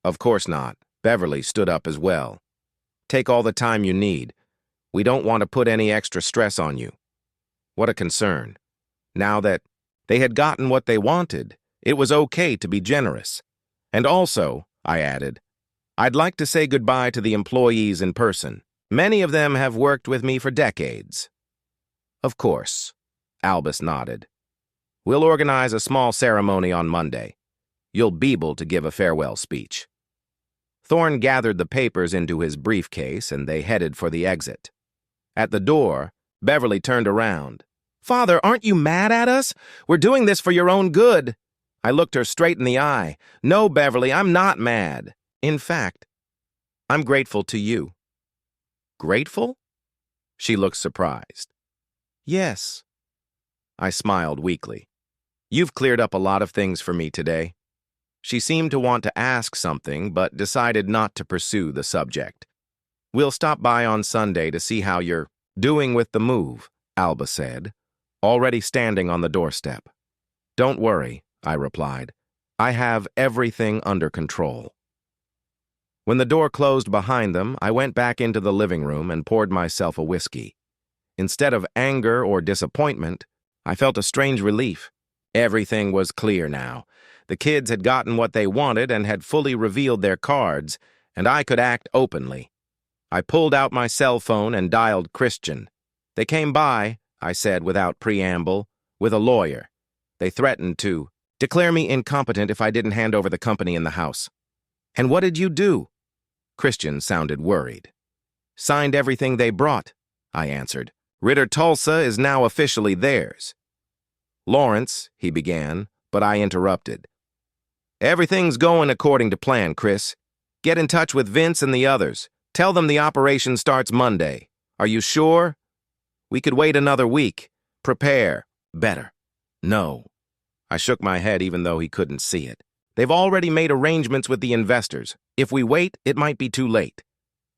Of course not. Beverly stood up as well. Take all the time you need. We don't want to put any extra stress on you. What a concern. Now that they had gotten what they wanted, it was okay to be generous. And also, I added, I'd like to say goodbye to the employees in person. Many of them have worked with me for decades. Of course, Albus nodded. We'll organize a small ceremony on Monday. You'll be able to give a farewell speech." Thorne gathered the papers into his briefcase, and they headed for the exit. At the door, Beverly turned around. "Father, aren't you mad at us? We're doing this for your own good." I looked her straight in the eye. "No, Beverly, I'm not mad. In fact, I'm grateful to you." "Grateful?" She looked surprised. "Yes." I smiled weakly. "You've cleared up a lot of things for me today." She seemed to want to ask something, but decided not to pursue the subject. "We'll stop by on Sunday to see how you're doing with the move," Alba said, already standing on the doorstep. "Don't worry," I replied. "I have everything under control." When the door closed behind them, I went back into the living room and poured myself a whiskey. Instead of anger or disappointment, I felt a strange relief. Everything was clear now. The kids had gotten what they wanted and had fully revealed their cards, and I could act openly. I pulled out my cell phone and dialed Christian. "They came by," I said without preamble, "with a lawyer. They threatened to declare me incompetent if I didn't hand over the company in the house." "And what did you do?" Christian sounded worried. "Signed everything they brought," I answered. "Ritter Tulsa is now officially theirs." "Lawrence," he began, but I interrupted. "Everything's going according to plan, Chris. Get in touch with Vince and the others. Tell them the operation starts Monday. Are you sure? We could wait another week. Prepare. Better." "No." I shook my head even though he couldn't see it. "They've already made arrangements with the investors. If we wait, it might be too late.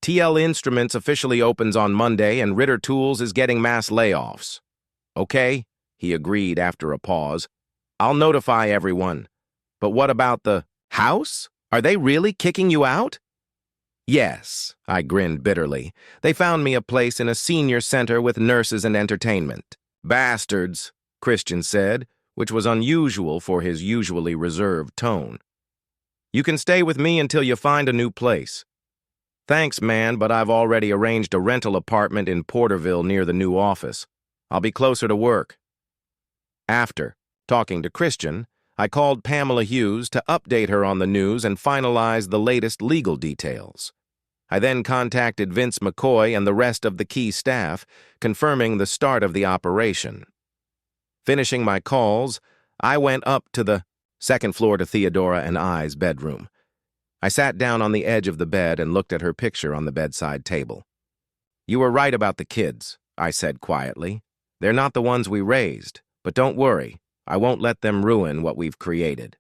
TL Instruments officially opens on Monday, and Ritter Tools is getting mass layoffs." "Okay," he agreed after a pause. "I'll notify everyone. But what about the house? Are they really kicking you out?" "Yes," I grinned bitterly. "They found me a place in a senior center with nurses and entertainment." "Bastards," Christian said, which was unusual for his usually reserved tone. "You can stay with me until you find a new place." "Thanks, man, but I've already arranged a rental apartment in Porterville near the new office. I'll be closer to work." After talking to Christian, I called Pamela Hughes to update her on the news and finalize the latest legal details. I then contacted Vince McCoy and the rest of the key staff, confirming the start of the operation. Finishing my calls, I went up to the second floor to Theodora and I's bedroom. I sat down on the edge of the bed and looked at her picture on the bedside table. "You were right about the kids," I said quietly. "They're not the ones we raised, but don't worry. I won't let them ruin what we've created."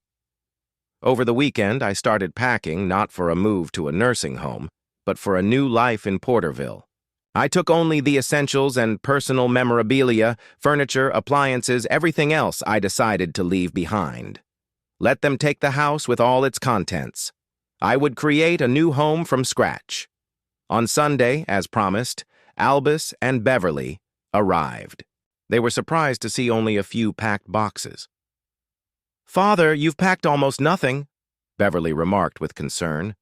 Over the weekend, I started packing not for a move to a nursing home, but for a new life in Porterville. I took only the essentials and personal memorabilia, furniture, appliances, everything else I decided to leave behind. Let them take the house with all its contents. I would create a new home from scratch. On Sunday, as promised, Albus and Beverly arrived. They were surprised to see only a few packed boxes. "Father, you've packed almost nothing," Beverly remarked with concern.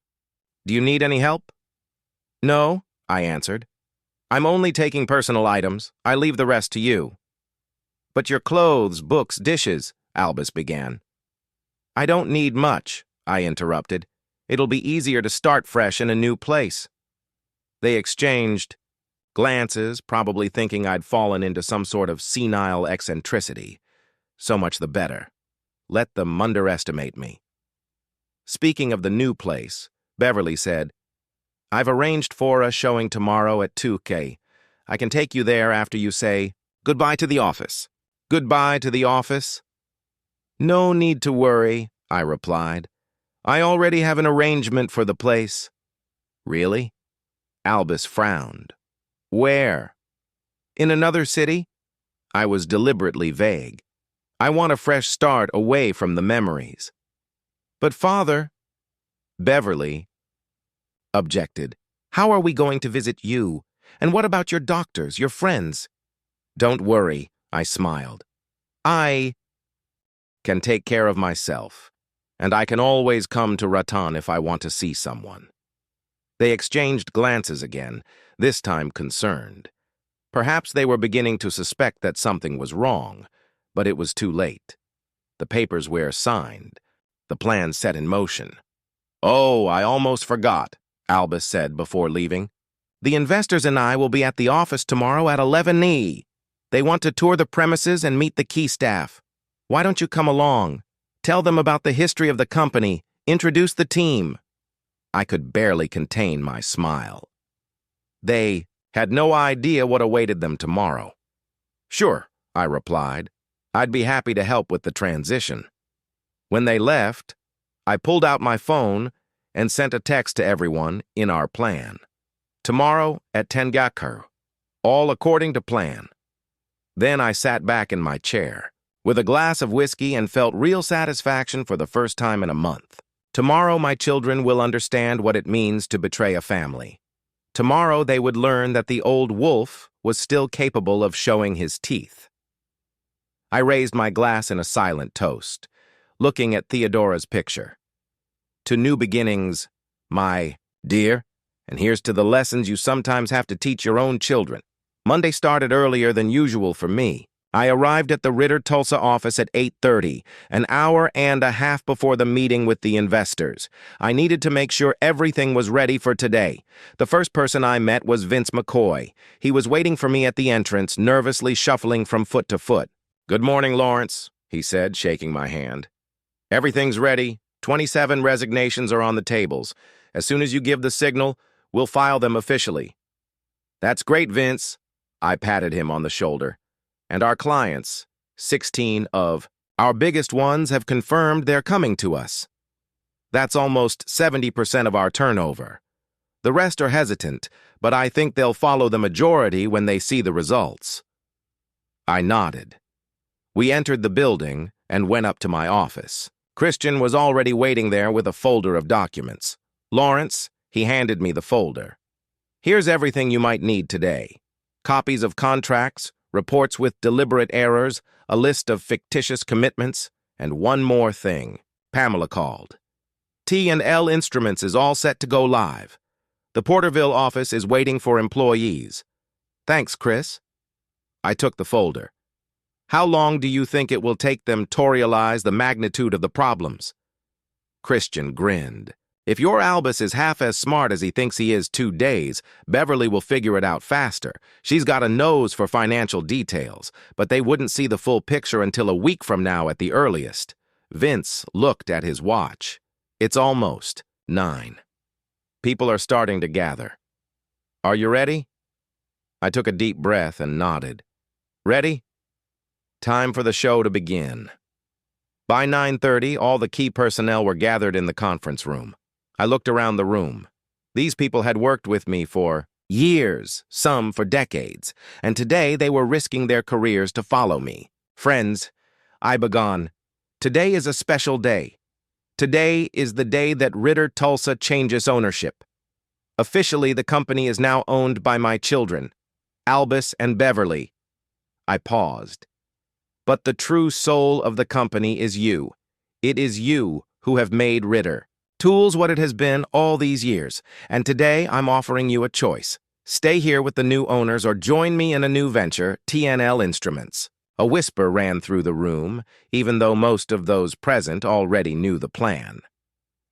"Do you need any help?" "No," I answered. "I'm only taking personal items. I leave the rest to you." "But your clothes, books, dishes," Albus began. "I don't need much," I interrupted. "It'll be easier to start fresh in a new place." They exchanged glances, probably thinking I'd fallen into some sort of senile eccentricity. So much the better. Let them underestimate me. Speaking of the new place, Beverly said, "I've arranged for a showing tomorrow at 2:00. I can take you there after you say goodbye to the office." "Goodbye to the office?" "No need to worry," I replied. "I already have an arrangement for the place." "Really?" Albus frowned. "Where?" "In another city." I was deliberately vague. "I want a fresh start away from the memories." "But father," Beverly objected, "how are we going to visit you? And what about your doctors, your friends?" "Don't worry," I smiled. "I can take care of myself, and I can always come to Ratan if I want to see someone." They exchanged glances again, this time concerned. Perhaps they were beginning to suspect that something was wrong, but it was too late. The papers were signed. the plan set in motion. "Oh, I almost forgot," Albus said before leaving. "The investors and I will be at the office tomorrow at 11 a.m. They want to tour the premises and meet the key staff. Why don't you come along? Tell them about the history of the company, introduce the team." I could barely contain my smile. They had no idea what awaited them tomorrow. "Sure," I replied. "I'd be happy to help with the transition." When they left, I pulled out my phone and sent a text to everyone in our plan. "Tomorrow at Tengaku, all according to plan." Then I sat back in my chair with a glass of whiskey and felt real satisfaction for the first time in a month. Tomorrow my children will understand what it means to betray a family. Tomorrow they would learn that the old wolf was still capable of showing his teeth. I raised my glass in a silent toast, looking at Theodora's picture. "To new beginnings, my dear, and here's to the lessons you sometimes have to teach your own children." Monday started earlier than usual for me. I arrived at the Ritter Tulsa office at 8:30, an hour and a half before the meeting with the investors. I needed to make sure everything was ready for today. The first person I met was Vince McCoy. He was waiting for me at the entrance, nervously shuffling from foot to foot. "Good morning, Lawrence," he said, shaking my hand. "Everything's ready. 27 resignations are on the tables. As soon as you give the signal, we'll file them officially." "That's great, Vince." I patted him on the shoulder. "And our clients, 16 of our biggest ones, have confirmed they're coming to us. That's almost 70% of our turnover. The rest are hesitant, but I think they'll follow the majority when they see the results." I nodded. We entered the building and went up to my office. Christian was already waiting there with a folder of documents. "Lawrence," he handed me the folder. "Here's everything you might need today. Copies of contracts, reports with deliberate errors, a list of fictitious commitments, and one more thing." Pamela called. "T&L Instruments is all set to go live. The Porterville office is waiting for employees." "Thanks, Chris." I took the folder. "How long do you think it will take them to realize the magnitude of the problems?" Christian grinned. "If your Albus is half as smart as he thinks he is 2 days, Beverly will figure it out faster. She's got a nose for financial details, but they wouldn't see the full picture until a week from now at the earliest." Vince looked at his watch. "It's almost 9. People are starting to gather. Are you ready?" I took a deep breath and nodded. "Ready? Time for the show to begin." By 9:30, all the key personnel were gathered in the conference room. I looked around the room. These people had worked with me for years, some for decades, and today they were risking their careers to follow me. "Friends," I began, "today is a special day. Today is the day that Ritter Tulsa changes ownership. Officially, the company is now owned by my children, Albus and Beverly." I paused. "But the true soul of the company is you. It is you who have made Ritter Tools what it has been all these years, and today I'm offering you a choice. Stay here with the new owners or join me in a new venture, T&L Instruments." A whisper ran through the room, even though most of those present already knew the plan.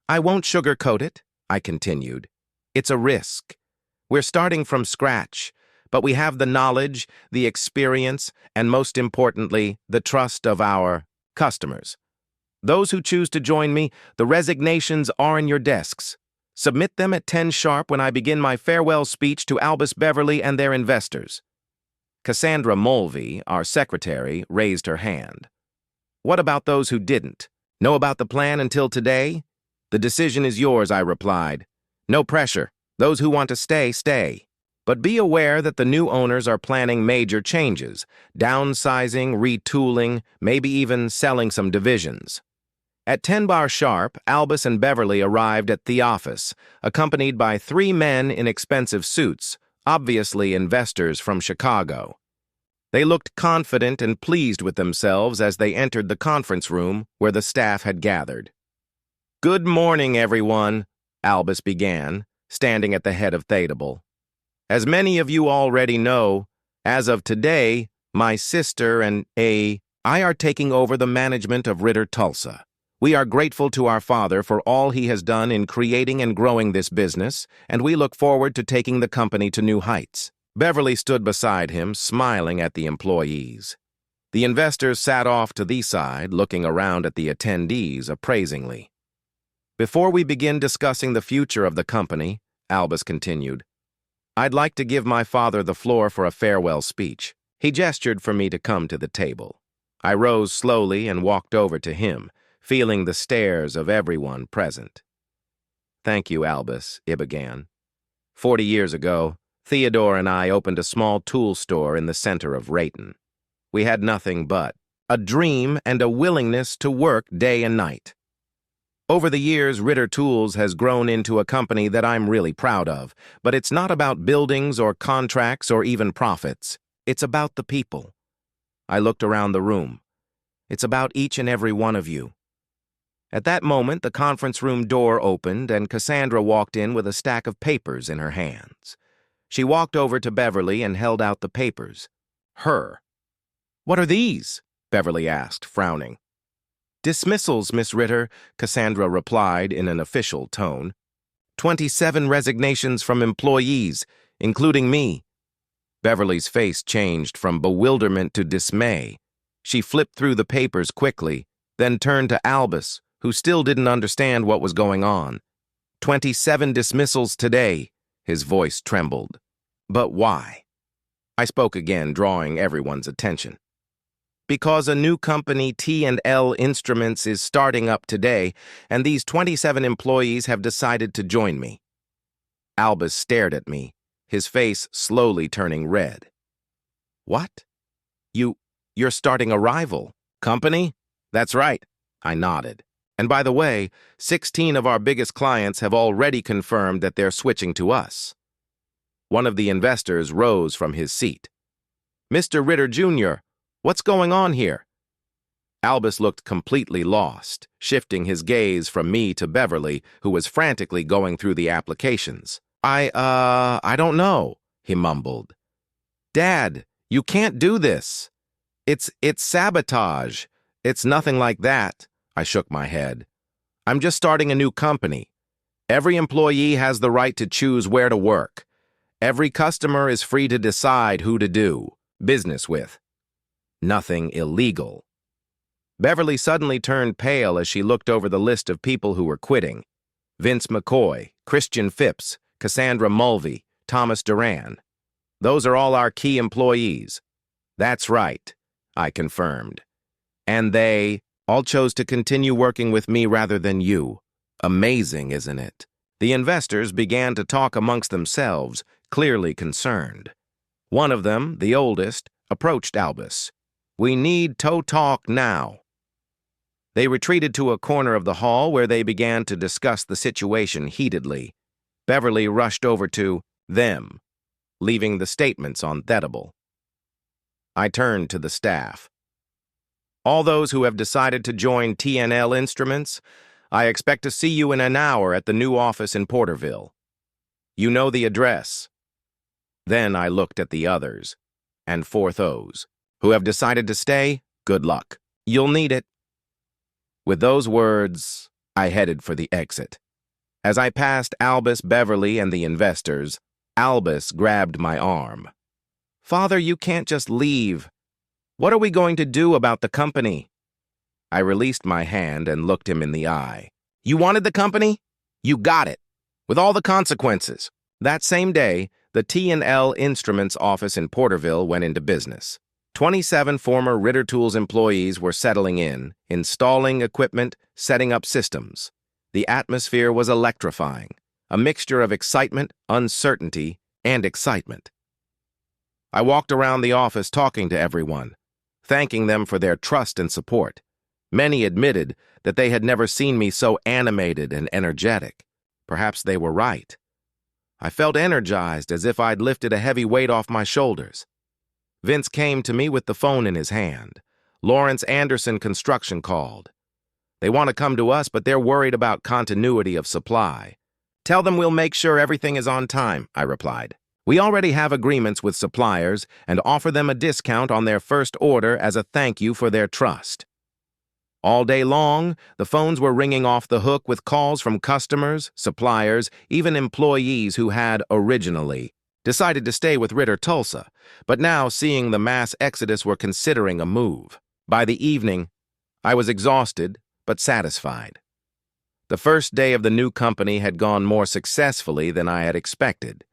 "I won't sugarcoat it," I continued. "It's a risk. We're starting from scratch, but we have the knowledge, the experience, and most importantly, the trust of our customers. Those who choose to join me, the resignations are in your desks. Submit them at 10 sharp when I begin my farewell speech to Albus Beverly and their investors." Cassandra Mulvey, our secretary, raised her hand. "What about those who didn't know about the plan until today?" "The decision is yours," I replied. "No pressure. Those who want to stay, stay. But be aware that the new owners are planning major changes, downsizing, retooling, maybe even selling some divisions." At 10 bar sharp, Albus and Beverly arrived at the office, accompanied by 3 men in expensive suits, obviously investors from Chicago. They looked confident and pleased with themselves as they entered the conference room where the staff had gathered. "Good morning, everyone," Albus began, standing at the head of Theodable. "As many of you already know, as of today, my sister and I are taking over the management of Ritter Tulsa. We are grateful to our father for all he has done in creating and growing this business, and we look forward to taking the company to new heights. Beverly stood beside him, smiling at the employees. The investors sat off to the side, looking around at the attendees appraisingly. Before we begin discussing the future of the company, Albus continued, I'd like to give my father the floor for a farewell speech. He gestured for me to come to the table. I rose slowly and walked over to him, feeling the stares of everyone present. Thank you, Albus, he began. 40 years ago, Theodore and I opened a small tool store in the center of Rayton. We had nothing but a dream and a willingness to work day and night. Over the years, Ritter Tools has grown into a company that I'm really proud of, but it's not about buildings or contracts or even profits. It's about the people. I looked around the room. It's about each and every one of you. At that moment, the conference room door opened and Cassandra walked in with a stack of papers in her hands. She walked over to Beverly and held out the papers. Her. What are these? Beverly asked, frowning. Dismissals, Miss Ritter, Cassandra replied in an official tone. 27 resignations from employees, including me. Beverly's face changed from bewilderment to dismay. She flipped through the papers quickly, then turned to Albus, who still didn't understand what was going on. 27 dismissals today, his voice trembled. But why? I spoke again, drawing everyone's attention. Because a new company, T&L Instruments, is starting up today, and these 27 employees have decided to join me. Albus stared at me, his face slowly turning red. What? You're starting a rival company? That's right, I nodded. And by the way, 16 of our biggest clients have already confirmed that they're switching to us. One of the investors rose from his seat. Mr. Ritter Jr., what's going on here? Albus looked completely lost, shifting his gaze from me to Beverly, who was frantically going through the applications. I don't know, he mumbled. Dad, you can't do this. It's sabotage. It's nothing like that. I shook my head. I'm just starting a new company. Every employee has the right to choose where to work. Every customer is free to decide who to do business with. Nothing illegal. Beverly suddenly turned pale as she looked over the list of people who were quitting. Vince McCoy, Christian Phipps, Cassandra Mulvey, Thomas Duran. Those are all our key employees. That's right, I confirmed. And they all chose to continue working with me rather than you. Amazing, isn't it? The investors began to talk amongst themselves, clearly concerned. One of them, the oldest, approached Albus. We need to talk now. They retreated to a corner of the hall where they began to discuss the situation heatedly. Beverly rushed over to them, leaving the statements undeadable. I turned to the staff. All those who have decided to join T&L Instruments, I expect to see you in an hour at the new office in Porterville. You know the address. Then I looked at the others, and for those who have decided to stay, good luck. You'll need it. With those words, I headed for the exit. As I passed Albus, Beverly, and the investors, Albus grabbed my arm. Father, you can't just leave. What are we going to do about the company? I released my hand and looked him in the eye. You wanted the company? You got it, with all the consequences. That same day, the T&L Instruments office in Porterville went into business. 27 former Ritter Tools employees were settling in, installing equipment, setting up systems. The atmosphere was electrifying, a mixture of excitement, uncertainty, and excitement. I walked around the office talking to everyone, thanking them for their trust and support. Many admitted that they had never seen me so animated and energetic. Perhaps they were right. I felt energized, as if I'd lifted a heavy weight off my shoulders. Vince came to me with the phone in his hand. Lawrence Anderson Construction called. They want to come to us, but they're worried about continuity of supply. Tell them we'll make sure everything is on time, I replied. We already have agreements with suppliers and offer them a discount on their first order as a thank you for their trust. All day long, the phones were ringing off the hook with calls from customers, suppliers, even employees who had, originally, decided to stay with Ritter Tulsa, but now, seeing the mass exodus, were considering a move. By the evening, I was exhausted, but satisfied. The first day of the new company had gone more successfully than I had expected.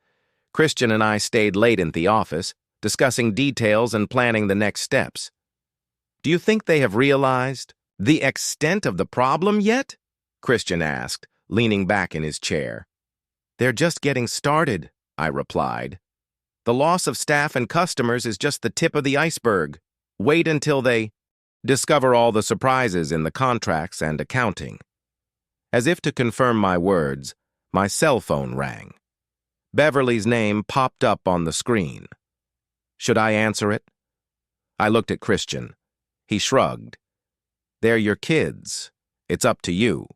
Christian and I stayed late in the office, discussing details and planning the next steps. "Do you think they have realized the extent of the problem yet?" Christian asked, leaning back in his chair. "They're just getting started," I replied. "The loss of staff and customers is just the tip of the iceberg. Wait until they discover all the surprises in the contracts and accounting." As if to confirm my words, my cell phone rang. Beverly's name popped up on the screen. Should I answer it? I looked at Christian. He shrugged. "They're your kids. It's up to you."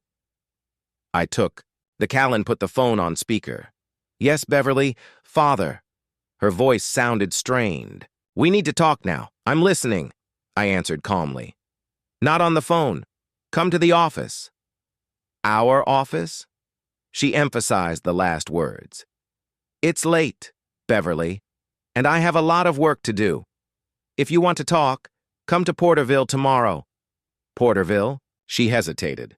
I took. The Callan put the phone on speaker. "Yes, Beverly, Father." Her voice sounded strained. "We need to talk now. I'm listening," I answered calmly. "Not on the phone. Come to the office." "Our office?" She emphasized the last words. "It's late, Beverly, and I have a lot of work to do. If you want to talk, come to Porterville tomorrow." "Porterville?" She hesitated.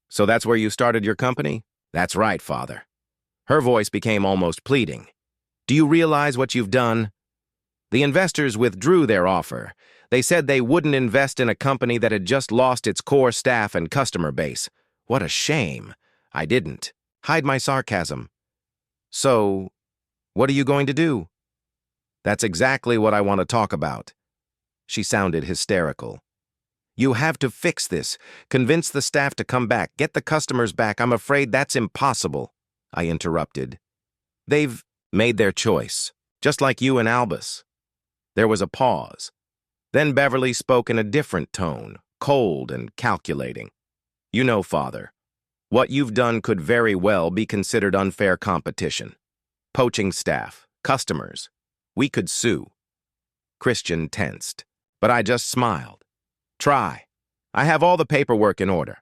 "So that's where you started your company?" "That's right, Father." Her voice became almost pleading. "Do you realize what you've done?" "The investors withdrew their offer. They said they wouldn't invest in a company that had just lost its core staff and customer base. What a shame." I didn't hide my sarcasm. "So, what are you going to do?" "That's exactly what I want to talk about." She sounded hysterical. "You have to fix this. Convince the staff to come back. Get the customers back. I'm afraid that's impossible," I interrupted. "They've made their choice, just like you and Albus." There was a pause. Then Beverly spoke in a different tone, cold and calculating. "You know, Father, what you've done could very well be considered unfair competition. Poaching staff, customers. We could sue." Christian tensed, but I just smiled. "Try. I have all the paperwork in order.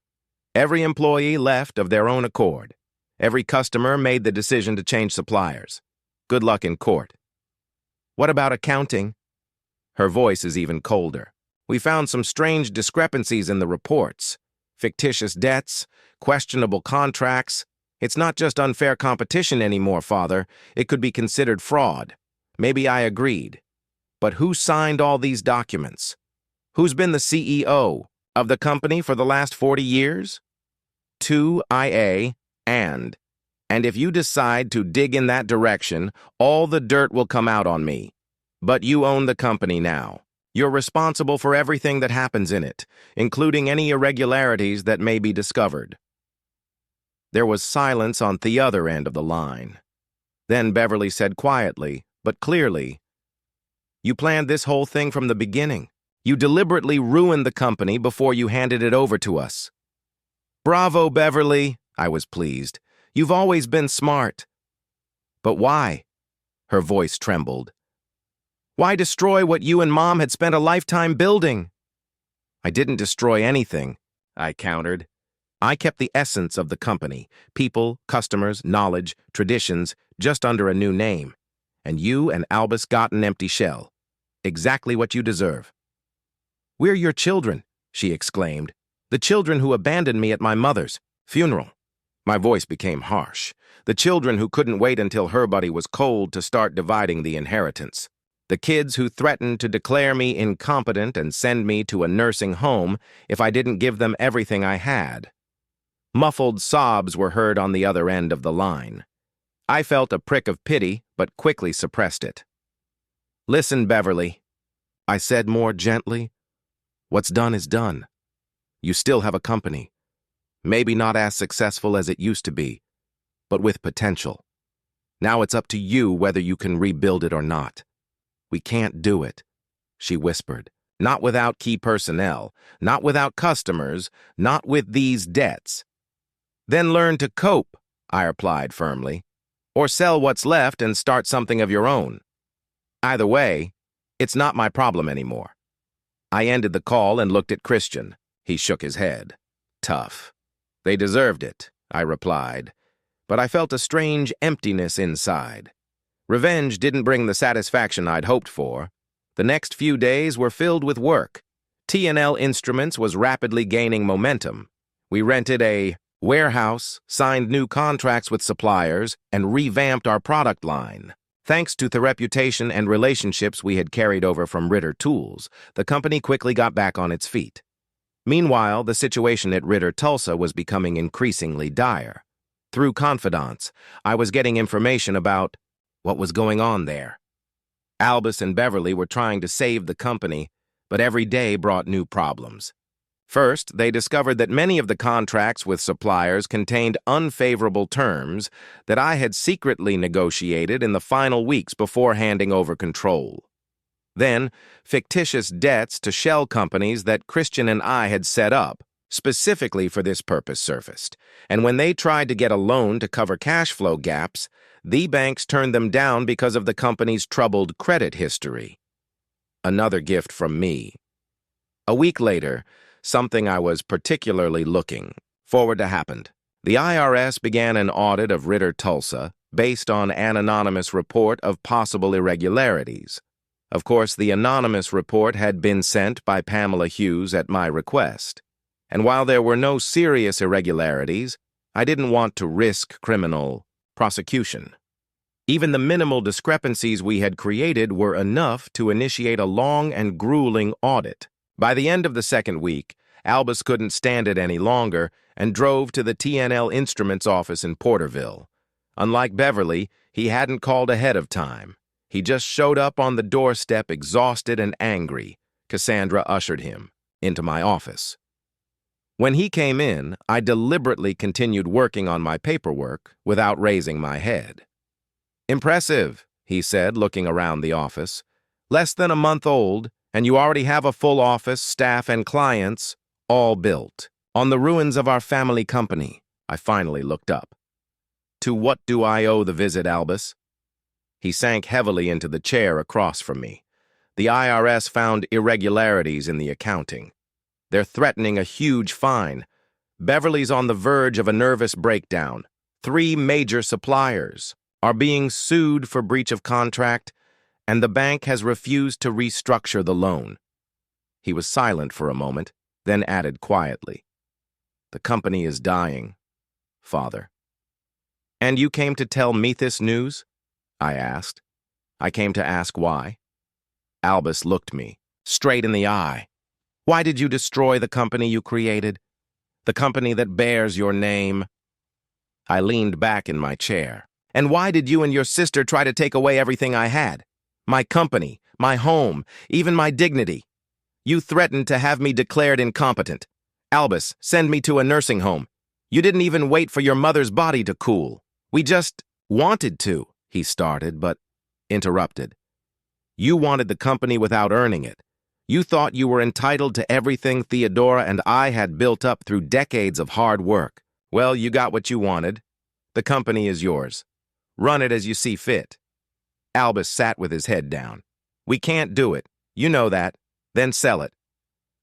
Every employee left of their own accord. Every customer made the decision to change suppliers. Good luck in court." "What about accounting?" Her voice is even colder. "We found some strange discrepancies in the reports. Fictitious debts, questionable contracts. It's not just unfair competition anymore, Father. It could be considered fraud." Maybe I agreed. But who signed all these documents? Who's been the CEO of the company for the last 40 years? 2IA and if you decide to dig in that direction, all the dirt will come out on me. But you own the company now. You're responsible for everything that happens in it, including any irregularities that may be discovered. There was silence on the other end of the line. Then Beverly said quietly, but clearly, "You planned this whole thing from the beginning. You deliberately ruined the company before you handed it over to us." "Bravo, Beverly," I was pleased. "You've always been smart." "But why?" Her voice trembled. "Why destroy what you and Mom had spent a lifetime building?" "I didn't destroy anything," I countered. "I kept the essence of the company, people, customers, knowledge, traditions, just under a new name. And you and Albus got an empty shell. Exactly what you deserve." "We're your children," she exclaimed. "The children who abandoned me at my mother's funeral." My voice became harsh. The children who couldn't wait until her body was cold to start dividing the inheritance. The kids who threatened to declare me incompetent and send me to a nursing home if I didn't give them everything I had. Muffled sobs were heard on the other end of the line. I felt a prick of pity, but quickly suppressed it. "Listen, Beverly," I said more gently. "What's done is done. You still have a company. Maybe not as successful as it used to be, but with potential. Now it's up to you whether you can rebuild it or not." "We can't do it," she whispered. "Not without key personnel, not without customers, not with these debts." "Then learn to cope," I replied firmly. "Or sell what's left and start something of your own. Either way, it's not my problem anymore." I ended the call and looked at Christian. He shook his head. Tough. They deserved it, I replied, but I felt a strange emptiness inside. Revenge didn't bring the satisfaction I'd hoped for. The next few days were filled with work. T&L Instruments was rapidly gaining momentum. We rented a warehouse, signed new contracts with suppliers, and revamped our product line. Thanks to the reputation and relationships we had carried over from Ritter Tools, the company quickly got back on its feet. Meanwhile, the situation at Ritter Tulsa was becoming increasingly dire. Through confidants, I was getting information about what was going on there. Albus and Beverly were trying to save the company, but every day brought new problems. First, they discovered that many of the contracts with suppliers contained unfavorable terms that I had secretly negotiated in the final weeks before handing over control. Then, fictitious debts to shell companies that Christian and I had set up, specifically for this purpose, surfaced. And when they tried to get a loan to cover cash flow gaps, the banks turned them down because of the company's troubled credit history. Another gift from me. A week later, something I was particularly looking forward to happened. The IRS began an audit of Ritter Tulsa based on an anonymous report of possible irregularities. Of course, the anonymous report had been sent by Pamela Hughes at my request. And while there were no serious irregularities, I didn't want to risk criminal prosecution. Even the minimal discrepancies we had created were enough to initiate a long and grueling audit. By the end of the second week, Albus couldn't stand it any longer and drove to the T&L Instruments office in Porterville. Unlike Beverly, he hadn't called ahead of time. He just showed up on the doorstep exhausted and angry. Cassandra ushered him into my office. When he came in, I deliberately continued working on my paperwork without raising my head. "Impressive," he said, looking around the office. "Less than a month old, and you already have a full office, staff, and clients, all built. On the ruins of our family company." I finally looked up. "To what do I owe the visit, Albus?" He sank heavily into the chair across from me. "The IRS found irregularities in the accounting. They're threatening a huge fine. Beverly's on the verge of a nervous breakdown. 3 major suppliers are being sued for breach of contract, and the bank has refused to restructure the loan." He was silent for a moment, then added quietly, "The company is dying, Father." "And you came to tell me this news?" I asked. "I came to ask why." Albus looked me straight in the eye. "Why did you destroy the company you created? The company that bears your name?" I leaned back in my chair. "And why did you and your sister try to take away everything I had? My company, my home, even my dignity. You threatened to have me declared incompetent. Albus, send me to a nursing home. You didn't even wait for your mother's body to cool. We just wanted to," he started, but interrupted. "You wanted the company without earning it. You thought you were entitled to everything Theodora and I had built up through decades of hard work. Well, you got what you wanted. The company is yours. Run it as you see fit." Albus sat with his head down. "We can't do it. You know that. Then sell it."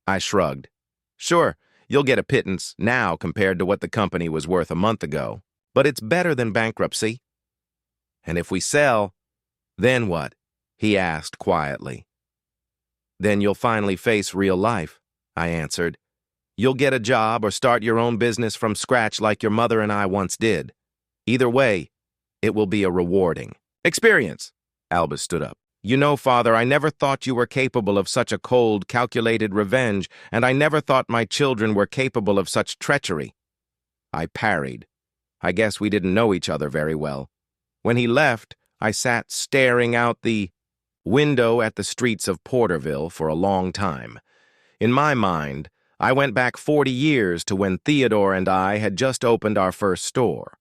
I shrugged. "Sure, you'll get a pittance now compared to what the company was worth a month ago, but it's better than bankruptcy." "And if we sell, then what?" he asked quietly. "Then you'll finally face real life," I answered. "You'll get a job or start your own business from scratch like your mother and I once did. Either way, it will be a rewarding experience." Albus stood up. "You know, Father, I never thought you were capable of such a cold, calculated revenge, and I never thought my children were capable of such treachery." I parried. I guess we didn't know each other very well. When he left, I sat staring out the window at the streets of Porterville for a long time. In my mind, I went back 40 years to when Theodore and I had just opened our first store.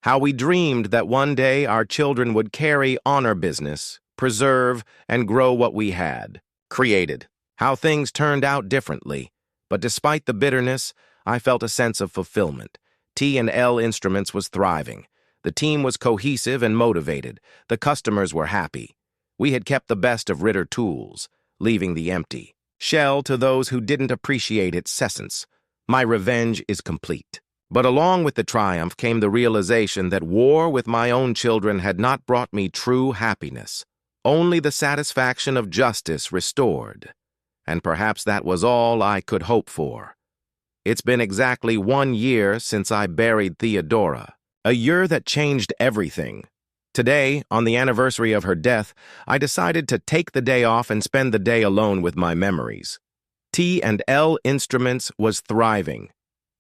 How we dreamed that one day our children would carry on our business, preserve, and grow what we had created. How things turned out differently. But despite the bitterness, I felt a sense of fulfillment. T&L Instruments was thriving. The team was cohesive and motivated. The customers were happy. We had kept the best of Ritter Tools, leaving the empty. Shell to those who didn't appreciate its essence. My revenge is complete. But along with the triumph came the realization that war with my own children had not brought me true happiness, only the satisfaction of justice restored. And perhaps that was all I could hope for. It's been exactly 1 year since I buried Theodora, a year that changed everything. Today, on the anniversary of her death, I decided to take the day off and spend the day alone with my memories. T&L Instruments was thriving.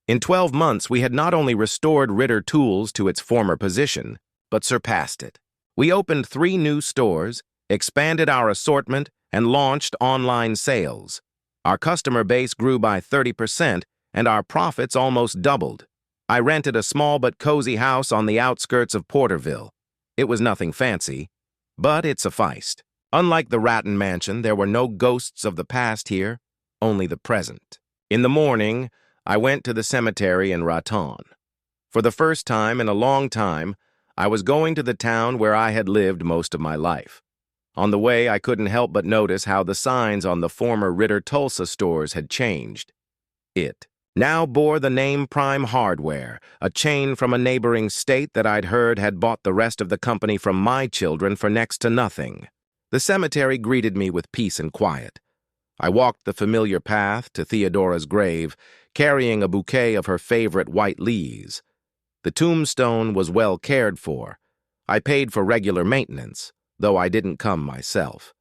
In 12 months, we had not only restored Ritter Tools to its former position, but surpassed it. We opened 3 new stores, expanded our assortment, and launched online sales. Our customer base grew by 30%, and our profits almost doubled. I rented a small but cozy house on the outskirts of Porterville. It was nothing fancy, but it sufficed. Unlike the Ratton Mansion, there were no ghosts of the past here, only the present. In the morning, I went to the cemetery in Raton. For the first time in a long time, I was going to the town where I had lived most of my life. On the way, I couldn't help but notice how the signs on the former Ritter Tulsa stores had changed. It now bore the name Prime Hardware, a chain from a neighboring state that I'd heard had bought the rest of the company from my children for next to nothing. The cemetery greeted me with peace and quiet. I walked the familiar path to Theodora's grave, carrying a bouquet of her favorite white leaves. The tombstone was well cared for. I paid for regular maintenance, though I didn't come myself.